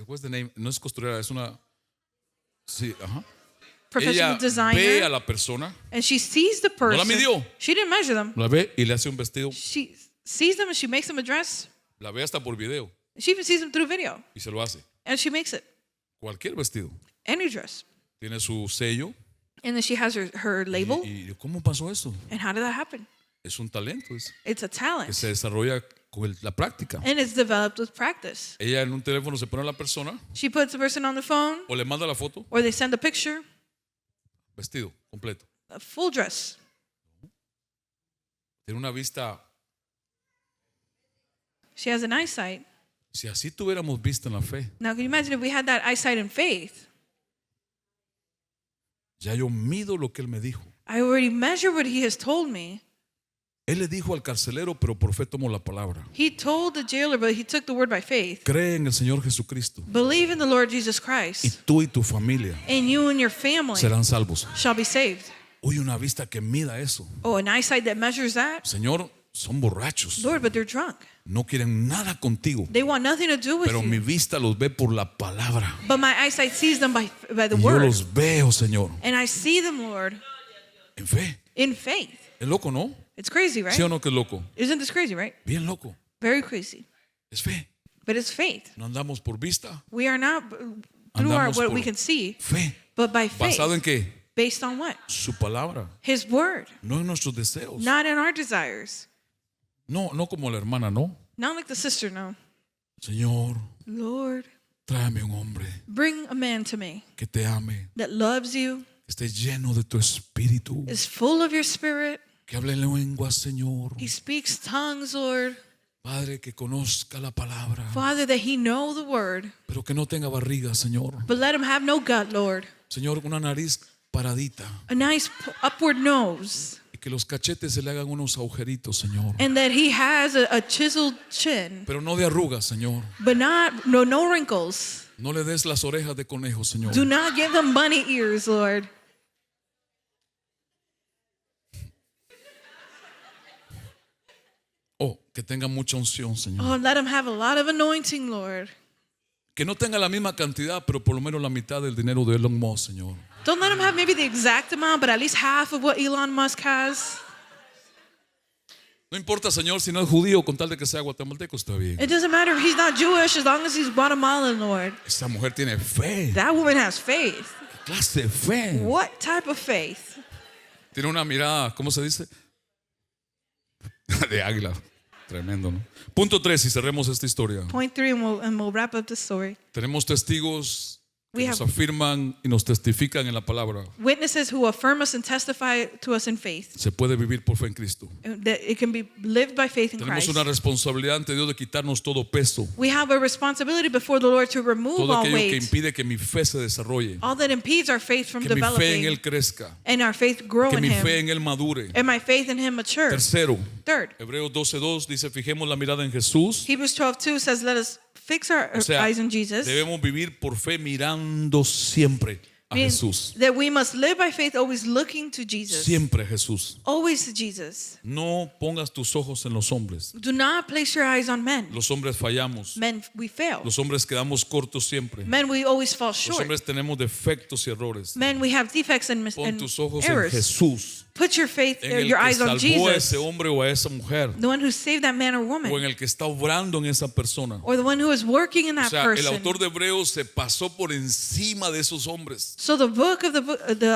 What's the name? No es costurera, es una. Sí, ajá. professional Ella ve a designer, la persona, and she sees the person. midió. She didn't measure them. la ve y le hace un vestido. She sees them and she makes them a dress. La ve hasta por video She even sees them through video, y se lo hace. and she makes it Cualquier vestido. any dress. Tiene su sello. And then she has her label. ¿Y cómo pasó eso? And how did that happen? Es un talento es, It's a que talent, se desarrolla con la práctica. and it's developed with practice. Ella en un teléfono se pone a la persona She puts the person on the phone, o le manda la foto, or they send a picture, vestido completo. a full dress. Tiene una vista. She has an eyesight. Si así tuviéramos vista en la fe, Now, can you imagine if we had that eyesight and faith? ya yo mido lo que él me dijo. I already measure what he has told me. Él le dijo al carcelero, pero por fe tomó la palabra. He told the jailer, but he took the word by faith. Cree en el Señor Jesucristo Believe in the Lord Jesus y Christ, tú y tu familia and you and your family serán salvos. shall be saved. Hoy una vista que mida eso. Oh, an eyesight that measures that? Señor, son borrachos. Lord, but they're drunk. No quieren nada contigo. They want nothing to do with Pero mi you. vista los ve por la palabra. But my eyesight sees them by the Y yo word. los veo, Señor, And I see them, Lord, en fe. in faith. Es loco, ¿no? It's crazy, right? ¿Sí o no que es loco? Isn't this crazy, right? Bien loco. Very crazy. Es fe. But it's faith. No andamos por vista. We are not through Andamos what por we can see, fe. but by faith. ¿Basado en qué? Based on what? Su palabra. His word. No en nuestros deseos. Not in our desires. No, no como la hermana, no. Not like the sister, no. Señor, Lord, tráeme un hombre bring a man to me que te ame, that loves you, que esté lleno de tu espíritu, is full of your spirit. que hable en lenguas, Señor. He speaks tongues, Lord. Padre, que conozca la palabra, Father, that he know the word, pero que no tenga barriga, Señor. but let him have no gut, Lord. Señor, una nariz paradita A nice upward nose, y que los cachetes se le hagan unos agujeritos, Señor. and that he has a chiseled chin, Pero no de arrugas, Señor. but no wrinkles. No le des las orejas de conejo, Señor. Do not give them bunny ears, Lord. Oh, que tenga mucha unción, Señor. Oh, let him have a lot of anointing, Lord. Que no tenga la misma cantidad, pero por lo menos la mitad del dinero de Elon Musk, Señor. Don't let him have maybe the exact amount, but at least half of what Elon Musk has. No importa, Señor, si no es judío, con tal de que sea guatemalteco, está bien. It doesn't matter if he's not Jewish as long as he's Guatemalan, Lord. Esa mujer tiene fe. That woman has faith. ¿Qué clase de fe? What type of faith? Tiene una mirada, ¿cómo se dice? De águila. Tremendo, ¿no? Punto 3, y cerremos esta historia. Point 3, and we'll wrap up this story. Tenemos testigos que We nos have- afirman y nos testifican en la palabra. Witnesses who affirm us and testify to us in faith. Se puede vivir por fe en Cristo. That it can be lived by faith in Tenemos Christ. una responsabilidad ante Dios de quitarnos todo peso, We have a responsibility before the Lord to remove todo all aquello que weight, impide que mi fe se desarrolle, all that impedes our faith from que mi fe en developing, Él crezca, and our faith grow que in mi fe Him, en Él madure. and my faith in Him mature. Tercero, Third, Hebreos 12:2 dice, fijemos la mirada en Jesús. Hebrews 12:2 says, let us fix our O sea, eyes on Jesus. debemos vivir por fe mirando siempre. a Means Jesús. that we must live by faith, always looking to Jesus. Siempre a Jesús. Always to Jesus. No pongas tus ojos en los hombres. Do not place your eyes on men. Los hombres fallamos. Men, we fail. Los hombres quedamos cortos siempre. Men, we always fall Los short. hombres tenemos defectos y errores. Men, we have defects and, Pon and tus ojos en errors. Jesús, Put your faith, en el your que eyes on salvó a Jesus, ese hombre o a esa mujer, the one who saved that man or o en woman, el que está obrando en esa persona. or the one who is working in O that sea, el person. autor de Hebreos se pasó por encima de esos hombres. So the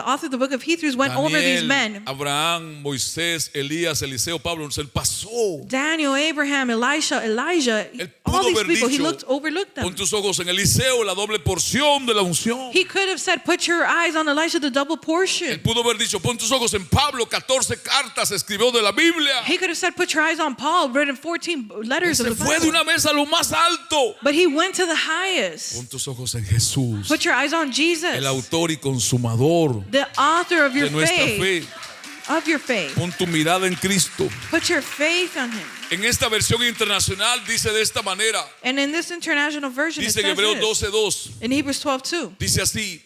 author of the book of Hebrews went over these Daniel, men. Abraham, Moisés, Elías, Eliseo, Pablo, él pasó. Daniel, Abraham, Elijah, Él all pudo these haber people, he dicho, overlooked them. pon tus ojos en Eliseo, la doble porción de la unción. He could have said, put your eyes on Elisha, the double portion. Él pudo haber dicho, pon tus ojos en Pablo, 14 cartas escribió de la Biblia. He could have said, put your eyes on Paul, written 14 letters Se of the fue de Bible. una vez a lo más alto. But he went to the highest. Pon tus ojos en Jesús, Put your eyes on Jesus, el autor y consumador the author of your de nuestra faith. fe. Of your faith. Pon tu mirada en Cristo. Put your faith on him. En esta versión internacional dice de esta manera. And in this international version, it Dice en says Hebreos this. 12:2. In Hebrews 12:2. Dice así: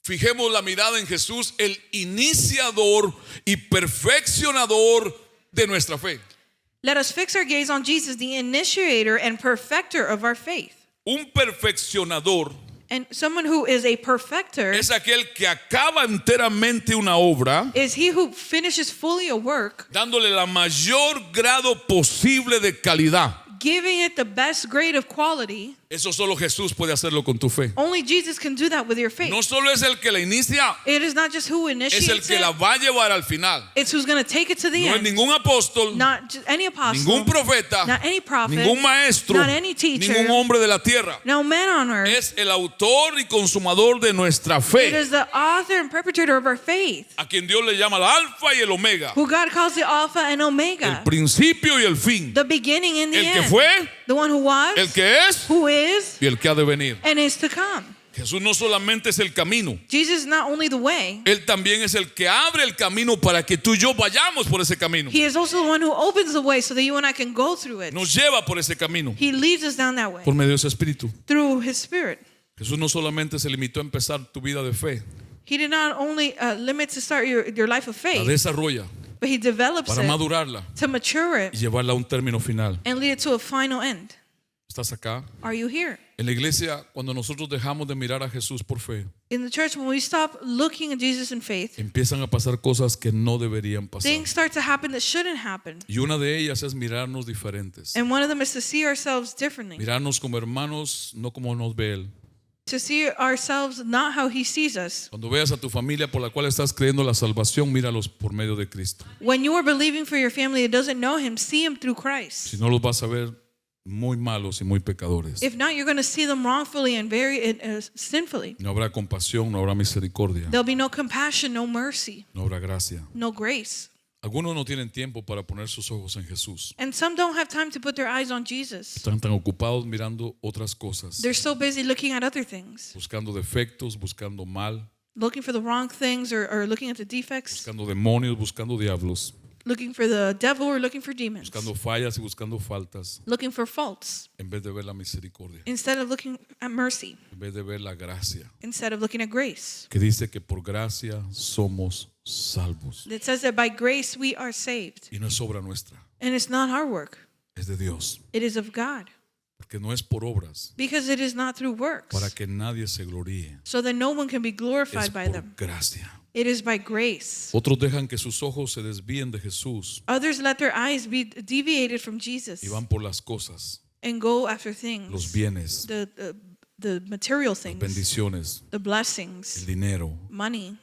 fijemos la mirada en Jesús, el iniciador y perfeccionador de nuestra fe. Let us fix our gaze on Jesus, the initiator and perfecter of our faith. Un perfeccionador And someone who is a perfecter es aquel que acaba enteramente una obra, is he who finishes fully a work, dándole la mayor grado posible de calidad. giving it the best grade of quality. Eso solo Jesús puede hacerlo con tu fe. Only Jesus can do that with your faith. No solo es el que la inicia, It is not just who es el initiates que la it, va a llevar al final. it's who's going to take it to the No es end. ningún apóstol, Not just any apostle, ningún profeta, not any prophet, ningún maestro, not any teacher, ningún hombre de la tierra. no man on earth. Es el autor y consumador de nuestra It fe, is the author and perpetrator of our faith, a quien Dios le llama el alfa y el omega, who God calls the Alpha and el Omega, principio y el fin, the beginning and the el que end, fue, the one who was, el que es who is, y el que ha de venir. and is to come. Jesús no solamente es el camino, Jesus is not only the way, Él también es el que abre el camino para que tú y yo vayamos por ese camino. he is also the one who opens the way so that you and I can go through it. Nos lleva por ese camino He leads us down that way por medio de ese espíritu. through his spirit. Jesús no solamente se limitó a empezar tu vida de fe, He did not only limit to start your life of la faith, desarrolla but he develops para it madurarla to mature y it llevarla a un término final. and lead it to a final end. ¿Estás acá? Are you here? En la iglesia, cuando nosotros dejamos de mirar a Jesús por fe, In the church, when we stop looking at Jesus in faith, empiezan a pasar cosas que no deberían pasar. things start to happen that shouldn't happen. Y una de ellas es mirarnos diferentes. And one of them is to see ourselves differently, Mirarnos como hermanos, no como nos ve Él. to see ourselves not how he sees us. Cuando veas a tu familia por la cual estás creyendo la salvación, míralos por medio de Cristo. When you are believing for your family that doesn't know him, see him through Christ. Si no, los vas a ver muy malos y muy pecadores. If not, you're going to see them wrongfully and very sinfully. No habrá compasión, no habrá misericordia, There'll be no compassion, no mercy, no habrá gracia. no grace. Algunos no tienen tiempo para poner sus ojos en Jesús. And some don't have time to put their eyes on Jesus. Están tan ocupados mirando otras cosas, They're so busy looking at other things, buscando defectos, buscando mal, looking for the wrong things or looking at the defects, buscando demonios, buscando diablos, looking for the devil or looking for demons, buscando fallas y buscando faltas, looking for faults en vez de ver la misericordia, instead of looking at mercy, en vez de ver la gracia, instead of looking at grace. que dice que por gracia somos salvos. It says that by grace we are saved. Y no es obra nuestra, And it's not our work, es de Dios. it is of God. Porque no es por obras, Because it is not through para works, que nadie se gloríe. so that no one can be Es glorified by por them. gracia. It is by grace. Otros dejan que sus ojos se desvíen de Jesús Others let their eyes be deviated from Jesus y van por las cosas, and go after los things, bienes, the material las things, bendiciones, the el blessings, dinero, money,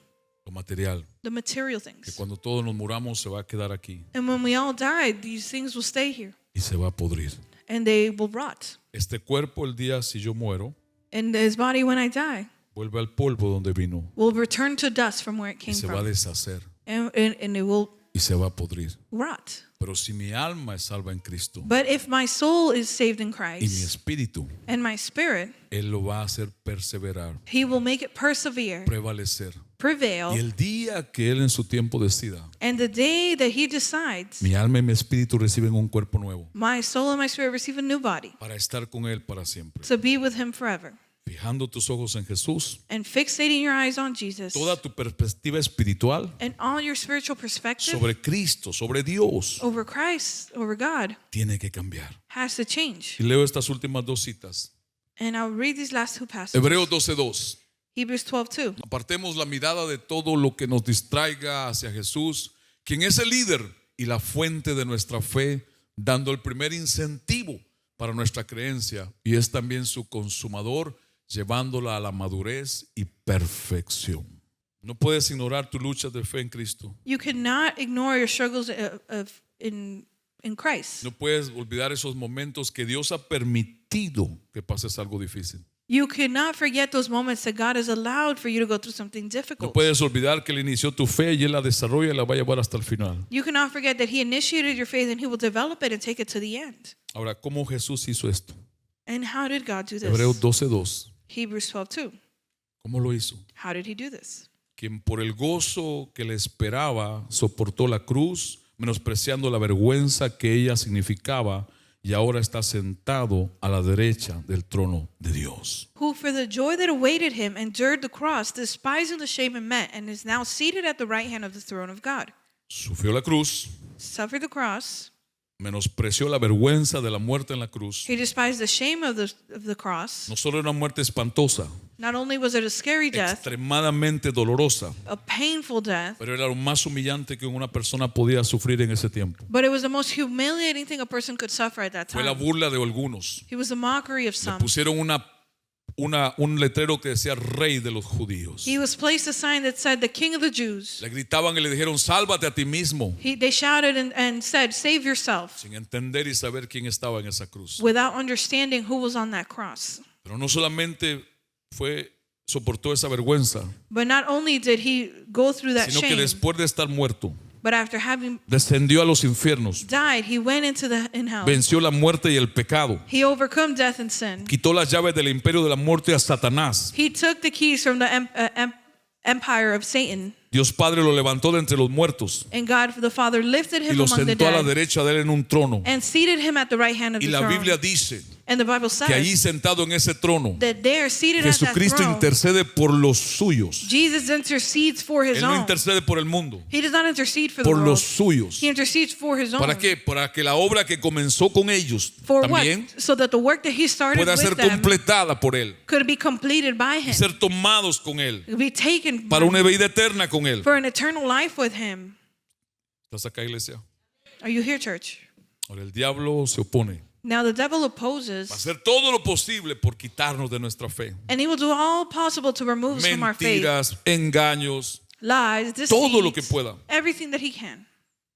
lo material. the material Que things. cuando todos nos muramos se va a quedar aquí And when we all die, these things will stay here y se va a podrir. and they will rot. Este cuerpo, el día si yo muero, And his body, when I die, vuelve al polvo donde vino will return to dust from where it y came se va a from. deshacer And it will y se va a podrir. rot. Pero si mi alma es salva en Cristo But if my soul is saved in y mi Christ espíritu, and my spirit, Él lo va a hacer perseverar, he will make it persevere, prevalecer. prevail. Y el día que Él en su tiempo decida, And the day that he decides, mi alma y mi espíritu reciben un cuerpo nuevo my soul and my spirit receive a new body para estar con Él para siempre. to be with him forever. fijando tus ojos en Jesús, and fixating your eyes on Jesus toda tu perspectiva espiritual and all your spiritual perspective sobre Cristo, sobre Dios, over Christ, over God, tiene que cambiar. has to change. Y leo estas últimas dos citas. And I'll read these last two passages. Hebreos 12:2. Hebrews 12:2. Apartemos la mirada de todo lo que nos distraiga hacia Jesús, quien es el líder y la fuente de nuestra fe, dando el primer incentivo para nuestra creencia y es también su consumador, llevándola a la madurez y perfección. No puedes ignorar tu lucha de fe en Cristo. You cannot ignore your struggles in Christ. No puedes olvidar esos momentos que Dios ha permitido que pases algo difícil. You cannot forget those moments that God has allowed for you to go through something No difficult. puedes olvidar que Él inició tu fe y Él la desarrolla y la va a llevar hasta el final. You cannot forget that He initiated your faith and He will develop it and take it to the end. Ahora, ¿cómo Jesús hizo esto? And how did God do Hebreos this? 12:2. Hebrews 12:2. ¿Cómo lo hizo? How did He do this? Quien por el gozo que le esperaba soportó la cruz, menospreciando la vergüenza que ella significaba, y ahora está sentado a la derecha del trono de Dios. Who for the joy that awaited Him endured the cross, despising the shame it met, and is now seated at the right hand of the throne of God. Sufrió la cruz, Suffered the cross. menospreció la vergüenza de la muerte en la cruz. He despised the shame of the cross. No solo era una muerte espantosa, Not only was it a scary death, extremadamente dolorosa, a painful death, pero era lo más humillante que una persona podía sufrir en ese tiempo. but it was the most humiliating thing a person could suffer at that Fue la time. burla de algunos. He was the mockery of Le some. pusieron un letrero que decía Rey de los Judíos. He was placed a sign that said, the King of the Jews. Le gritaban y le dijeron, sálvate a ti mismo, They shouted and said, save yourself, sin entender y saber quién estaba en esa cruz. without understanding who was on that cross. Pero no solamente soportó esa vergüenza, But not only did he go through that sino que shame, después de estar muerto, but after having descendió a los infiernos, died, he went into in hell. venció la muerte y el pecado, He overcome death and sin. quitó las llaves del imperio de la muerte a Satanás. He took the keys from the empire of Satan, Dios Padre lo levantó de entre los muertos and God the Father lifted y him lo among the sentó a la dead derecha de él en un trono. and seated him at the right hand of Y the la throne. Biblia dice And the Bible que allí says sentado en ese trono, that there, seated at that Jesucristo throne, intercede por los suyos. Jesus intercedes for his Él no own. intercede por el mundo, He does not intercede for the por world. los suyos. He intercedes for his own. ¿Para qué? Para que la obra que comenzó con ellos For también what? So that the work that he started pueda with ser them completada por Él could be completed by y him. ser tomados con Él Could be taken para by una vida eterna con Él. for an eternal life with him. ¿Estás acá, iglesia? Are you here, church? Ahora el diablo se opone. Now the devil Va a opposes, hacer todo lo posible por quitarnos de nuestra fe. and he will do all possible to remove us from our faith, Mentiras, engaños, lies, todo lo que deceit, pueda. everything that he can.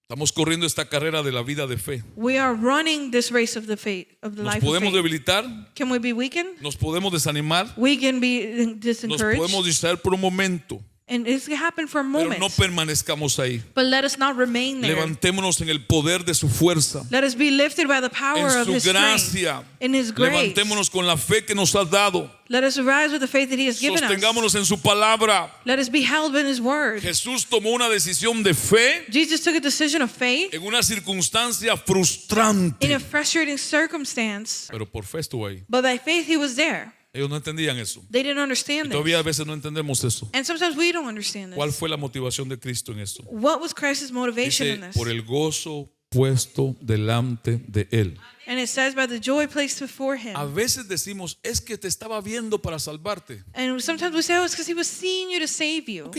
Estamos corriendo esta carrera de la vida de fe. We are running this race of the faith, of the Nos life of podemos faith. debilitar, Can we be weakened? nos podemos desanimar, We can be nos disencouraged, podemos distraer por un momento, and it can happen for a pero moment. no permanezcamos ahí. But let us not remain there. Levantémonos en el poder de su fuerza, Let us be lifted by the power en of su his strength, gracia. in his grace. Levantémonos con la fe que nos ha dado. Let us arise with the faith that he has given us. Sostengámonos en su palabra. Let us be held in his word. Jesús tomó una decisión de fe Jesus took a decision of faith en una circunstancia frustrante, in a frustrating circumstance, pero por fe estuvo ahí. but by faith he was there. Ellos no entendían eso. They didn't understand Todavía a this. veces no entendemos eso. And sometimes we don't understand ¿Cuál this. fue la motivación de Cristo en esto? What was Christ's motivation in Dice, this? por el gozo puesto delante de Él. And it says, by the joy placed before him. A veces decimos, es que te estaba viendo para salvarte. And sometimes we say, oh, it's because he was seeing you to save you. Ok,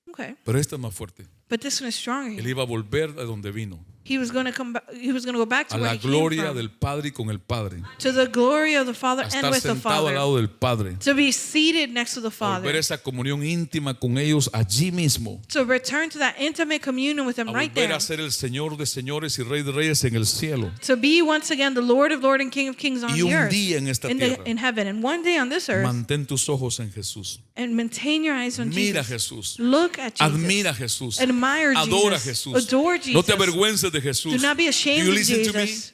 Okay. pero esta es más fuerte. But this one is stronger. Él iba a volver a donde vino, He was going to come back. He was going to go back to a where la he came gloria from. del Padre y con el Padre, To the glory of the Father a and estar with the sentado al Father. lado del Padre, To be seated next to the a volver Father. esa comunión íntima con ellos allí mismo, To return to that intimate communion with him a right volver there. a ser el Señor de señores y Rey de reyes en el cielo. To be once again the Lord of Lords and King of Kings on Y the un earth. día en esta tierra, In heaven. And one day on this earth. mantén tus ojos en Jesús. And maintain your eyes on Mira a Jesus. Jesús. Look at Jesus. Admira a Jesús. Admire Adora a Jesus. Jesús. Adore Jesus. No te avergüences de Jesús. Do not be Do ashamed you of listen to me? Jesus.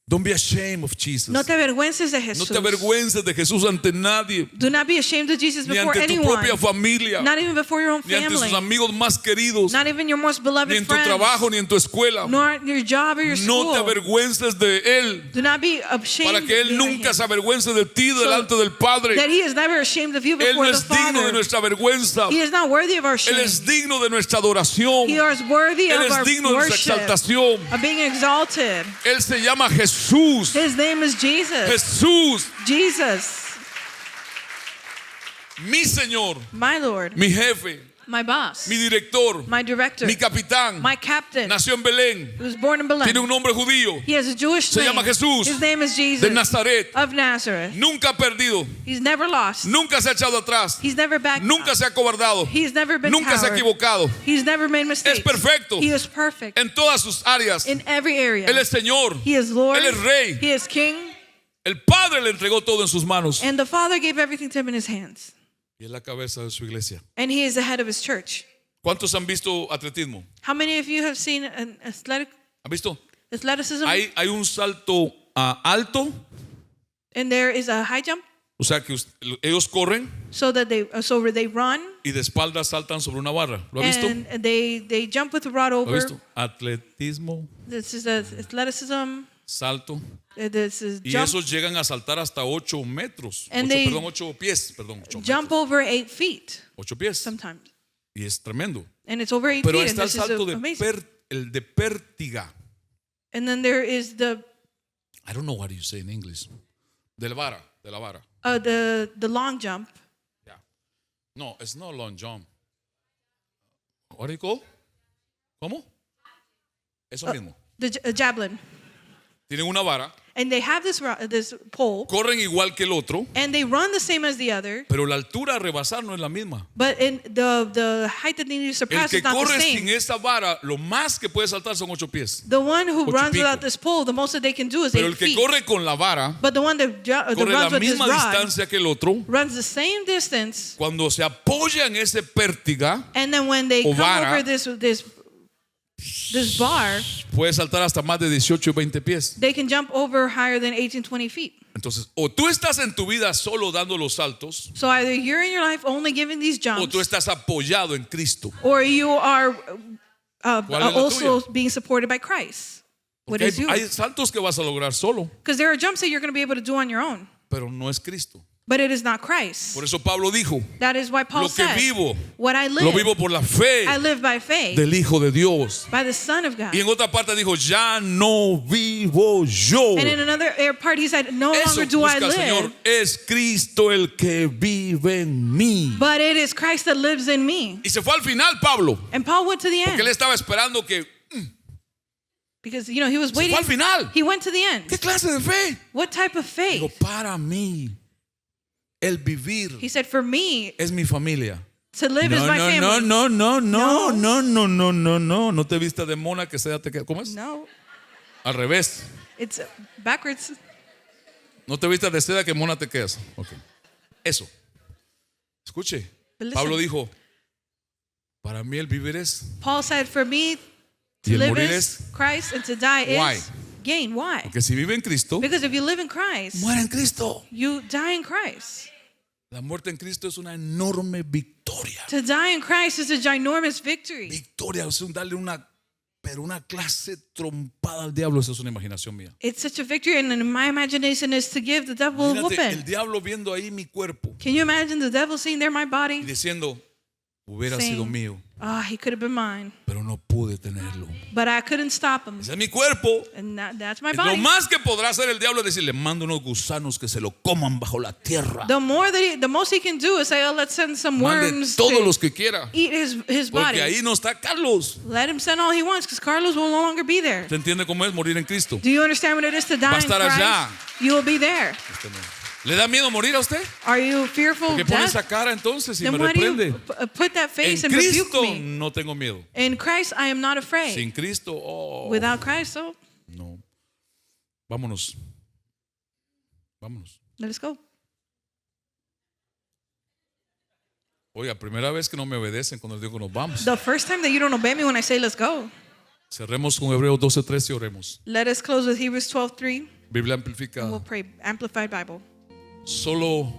Don't be ashamed of Jesus. No te avergüences de No Jesús. te avergüences de Jesús ante nadie, Do not be ashamed of Jesus ni before ante tu anyone. propia familia, Not even before your own ni ante sus family. amigos más queridos, Not even your most ni beloved en tu friends. trabajo, ni en tu escuela. Nor your job or your No te school. avergüences de Él, Do not be ashamed para que Él behind nunca him. se avergüence de ti delante del Padre. That he is never ashamed of you Él before no the es digno de Father. nuestra vergüenza. He is not worthy of our Él shame. es digno de nuestra adoración. He is worthy Él of es our digno de nuestra worship, exaltación. of being exalted. Él se llama Jesús. His name is Jesus. Jesús, Jesus, mi Señor, my Lord, mi jefe, my boss, mi director, my director, mi capitán. my captain. Nació en Belén. He was born in Tiene Belen. un nombre judío He has a Jewish Se name. llama Jesús, His name is de Jesus Nazaret. of Nazareth. Nunca ha perdido, He's never lost. nunca se ha echado atrás, He's never backed nunca up. se ha cobardado, He's never been nunca se ha coward. equivocado. He's never made mistakes. perfecto. He is perfect En todas sus áreas. in every area. Él es Señor. He is Lord. Él es Rey. He is King. El Padre le entregó todo en sus manos. And the Father gave everything to him in his hands. Y es la cabeza de su iglesia. And he is the head of his church. ¿Cuántos han visto atletismo? How many of you have seen an ¿Han visto? athleticism? Hay un salto alto, And there is a high jump, o sea que ellos corren so they run y de espaldas saltan sobre una barra. ¿Lo ha visto? and they jump with the rod ¿Lo ha over. visto? Atletismo, This is athleticism. salto. This is Y jump. esos llegan a saltar hasta 8 metros. And they 8 pies, perdón. 8 Jump over 8 feet pies. sometimes. Y es tremendo. And it's over 8 Pero feet. está el And this is salto de amazing. el de pértiga. And then there is I don't know what you say in English. De la vara. the long jump. Yeah. No, it's not long jump. What do you call? ¿Cómo? Eso mismo. The javelin. Tienen una vara, And they have this pole. corren igual que el otro, And they run the same as the other. pero la altura a rebasar no es la misma. But in the height that they need to El surpass que is not the corre sin same. esa vara, lo más que puede saltar son 8 pies. The one who 8 runs pico. without this pole, the most that they can do is Pero 8 el que feet. corre con la vara, But the one that corre la runs with this misma rod distancia que el otro. runs the same distance. Cuando se apoya en ese pértiga, And then when they O come vara. over this bar, puede saltar hasta más de 18 y 20 pies. they can jump over higher than 18, 20 feet. Entonces, o tú estás en tu vida solo dando los saltos, So either you're in your life only giving these o jumps, tú estás apoyado en Cristo. or you are ¿Cuál es la also tuya? being supported by Christ. What Porque is hay yours? saltos que vas a lograr solo, Because there are jumps that you're going to be able to do on your own, pero no es Cristo. but it is not Christ. Por eso Pablo dijo, That is why Paul lo que said, vivo, what I lo live, vivo por la fe I live by faith, del Hijo de Dios. by the Son of God. Y en otra parte dijo, ya no vivo yo. And in another part, he said, no Eso longer do I busca el Señor. live, Es Cristo el que vive en mí. but it is Christ that lives in me. Y se fue al final Pablo, And Paul went to the porque él end, estaba esperando que because, he was se waiting. fue al final. He went to the end. ¿Qué clase de fe? What type of Digo, faith? para mí, el vivir He said, for me, es mi familia. to live is my family. No. No te viste de mona que sea te queda. ¿Cómo es? No, Al revés. it's backwards. No te vistas de seda que mona te quedas. Ok. Eso. Escuche. But listen. Pablo dijo, para mí el vivir es. Paul said, for me, Y to el live morir is es. Christ and to die Why? is gain. Why? Porque si vive en Cristo, Because if you live in Christ, muere en Cristo. you die in Christ. La muerte en Cristo es una enorme victoria. To die in Christ is a ginormous victory. Victoria, es darle una clase trompada al diablo. Esa es una imaginación mía. It's such a victory, and in my imagination is to give the devil a Imagínate el whooping. diablo viendo ahí mi cuerpo Can you imagine the devil seeing there my y body? diciendo, hubiera Saying, sido mío, he could have been mine, pero no pude tenerlo. but I couldn't stop him. Ese es mi cuerpo. And that's my Lo body. más que podrá hacer el diablo es decirle, manda unos gusanos que se lo coman bajo la tierra. The most he can do is say, let's send some Mande worms todos to los que quiera. eat his Porque body. ahí no está Carlos. Let him send all he wants, because Carlos will no longer be there. ¿Usted entiende cómo es morir en Cristo? Do you understand what it is to Va die a in estar Christ? allá. You will be there. ¿Le da miedo morir a usted? Are you fearful ¿Por qué of pone death? esa cara entonces y Then me why do reprende? you put that face En and rebuke Cristo me? no tengo miedo. In Christ, I am not afraid. Sin Cristo, oh, Without Christ, oh, no. Vámonos. let us go. Oiga, primera vez que no me obedecen cuando les digo que nos vamos. The first time that you don't obey me when I say let's go. Cerremos con Hebreos 12:13 y oremos. Let us close with Hebrews 12:3. Biblia And we'll amplificada. pray Amplified Bible. Solo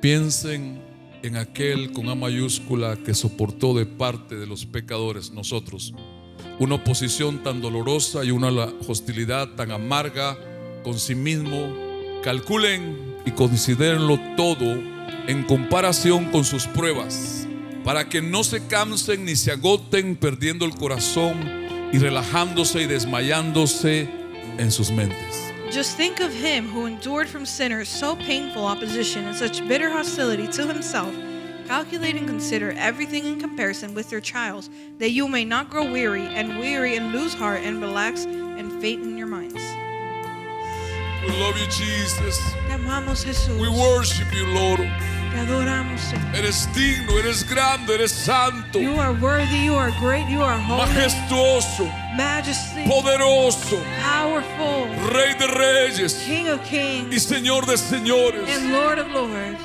piensen en aquel con A mayúscula que soportó de parte de los pecadores, nosotros, una oposición tan dolorosa y una hostilidad tan amarga con sí mismo. Calculen y considérenlo todo en comparación con sus pruebas, para que no se cansen ni se agoten perdiendo el corazón y relajándose y desmayándose en sus mentes. Just think of him who endured from sinners so painful opposition and such bitter hostility to himself. Calculate and consider everything in comparison with your trials, that you may not grow weary and lose heart and relax and faint in your minds. We love you, Jesus. Te amamos, Jesús. We worship you, Lord. Te adoramos, Señor. Eres digno, eres grande, eres santo, You are worthy, you are great, you are holy, majestuoso, majesty, poderoso, powerful, Rey de reyes King of y kings Señor de señores. and Lord of lords.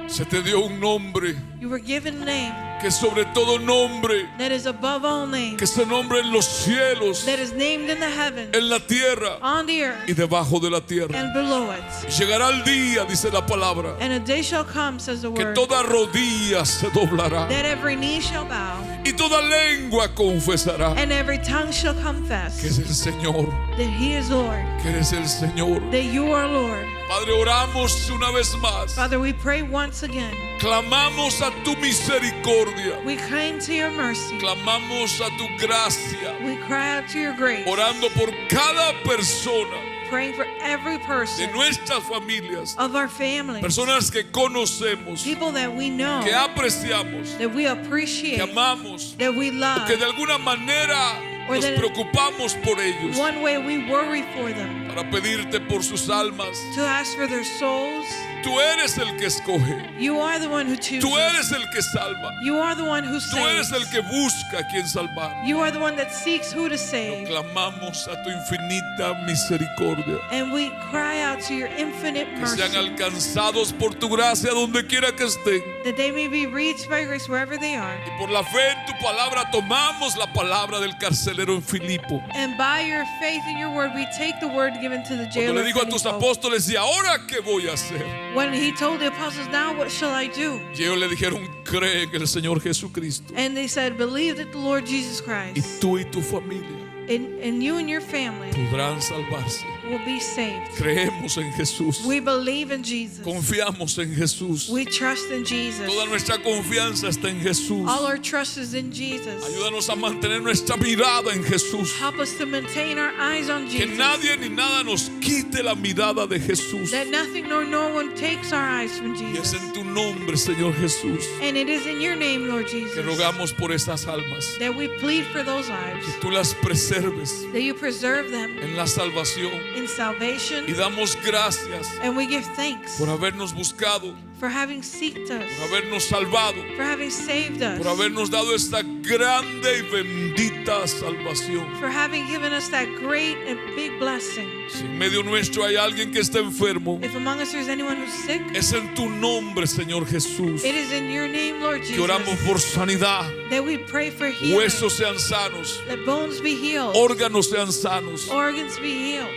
Se te dio un nombre You were given a name que sobre todo nombre, that is above all names, que se nombre en los cielos, that is named in the heavens, en la tierra on the earth, y debajo de la tierra. and below it. Llegará el día, dice la palabra, And a day shall come, says the que word, toda rodilla se doblará that every knee shall bow, y toda lengua confesará and every tongue shall que confess es el Señor, that He is Lord, que eres el Señor. that you are Lord. Padre, oramos una vez más. Father, we pray once again. Clamamos a tu misericordia. We claim to your mercy. Clamamos a tu gracia. We cry out to your grace, Orando por cada persona praying for every de person nuestras familias. of our families, Personas que conocemos, people that we know, que apreciamos, that we que appreciate, amamos, that we love. que de alguna manera Or nos that- preocupamos por ellos. One way we worry for them, Para pedirte por sus almas. to ask for their souls. Tú eres el que escoge. You are the one who chooses. Tú eres el que salva. You are the one who Tú eres saves. el que busca a quien salvar. You are the one that seeks who to save. Clamamos a tu infinita misericordia. And we cry out to your infinite Que sean mercy, alcanzados por tu gracia donde quiera que estén. that they may be reached by grace wherever they are. Y por la fe en tu palabra tomamos la palabra del carcelero en Filipo. And by your faith in your word, we take the word given to the Cuando jailer. le dijo a tus Philippo. apóstoles, ¿y ahora qué voy a hacer? When he told the apostles, now what shall I do? Y ellos le dijeron, cree en el Señor Jesucristo. And they said, believe that the Lord Jesus Y Christ, tú y tu familia and you and your family podrán salvarse. will be saved. Creemos en Jesús. We believe in Jesus. Confiamos en Jesús. We trust in Jesus. Toda nuestra confianza está en Jesús. All our trust is in Jesus. Ayúdanos a mantener nuestra mirada en Jesús. Help us to maintain our eyes on Que Jesus. nadie ni nada nos quite la mirada de Jesús. That nothing nor no one takes our eyes from Y es Jesus. en tu nombre, Señor Jesús, And it is in your name, Lord Jesus, que rogamos por estas almas. that we plead for those lives, Que tú las preserves that you preserve them en la salvación. in salvation. Y damos gracias And we give thanks por habernos buscado, for having seeked us, por habernos salvado, for having saved us, por habernos dado esta grande y bendita salvación. for having given us that great and big blessing. Si en medio nuestro hay alguien que está enfermo, If among us there's anyone who's sick, es en tu nombre, Señor Jesús, it is in your name, Lord que oramos Jesus, por sanidad. that we pray for healing, Huesos sean sanos, that bones be healed, órganos sean sanos, organs be healed,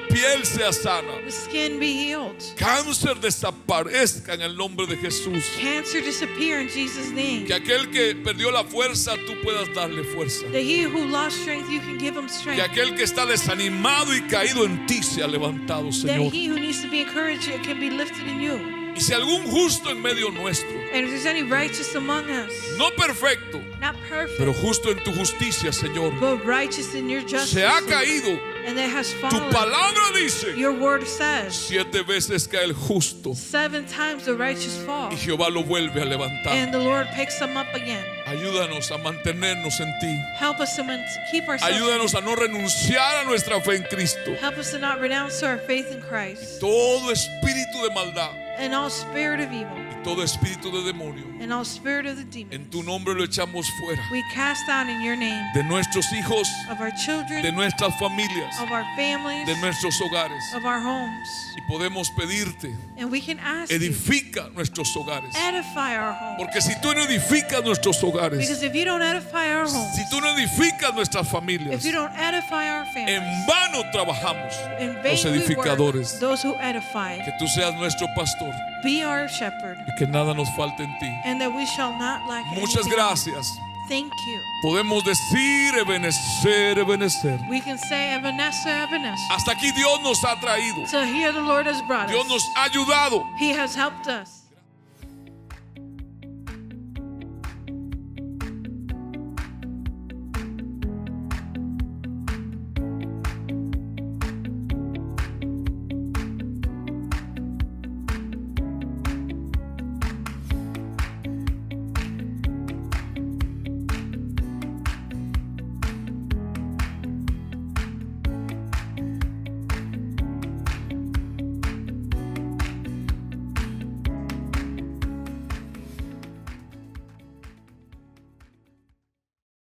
piel sea sana, the skin be healed, cáncer desaparezca en el nombre de Jesús. cancer disappear in Jesus' name, Que aquel que perdió la fuerza, tú puedas darle fuerza. that he who lost strength, you can give him Que strength, aquel que está desanimado y caído en ti sea levantado, that Señor. he who needs to be encouraged it can be lifted in you. Y si algún justo en medio nuestro, And if there's any righteous among us, no perfecto, not perfect, pero justo en tu justicia, Señor, but righteous in your justice, se ha caído, and that has tu fallen, palabra dice, your word says, 7 veces cae el justo 7 times the righteous fall, y Jehová lo vuelve a levantar. and the Lord picks them up again. Ayúdanos a mantenernos en ti. Help us to keep ourselves. Ayúdanos a no renunciar a nuestra fe en Cristo. Help us to not renounce our faith in Christ Todo espíritu de maldad and all spirit of evil y todo espíritu de demonio, and all spirit of the en demons. tu nombre lo echamos fuera. We cast out in your name De nuestros hijos, of our children, de nuestras familias, of our families, de nuestros hogares. of our homes. Y podemos pedirte, And we can ask you, edifica nuestros hogares. edify our homes. Porque si tú no edificas nuestros hogares, Because if you don't edify our homes, si tú no edificas nuestras familias, if you don't edify our families, en vano trabajamos in los vain we work, edificadores. those who edify. Que tú seas nuestro pastor Be our shepherd, y que nada nos falte en ti. and that we shall not lack Muchas anything. gracias. Thank you. Podemos decir Ebenezer, Ebenezer. We can say Ebenezer, Ebenezer. Hasta aquí Dios nos ha traído. So here the Lord has brought Dios us. nos ha ayudado. He has helped us.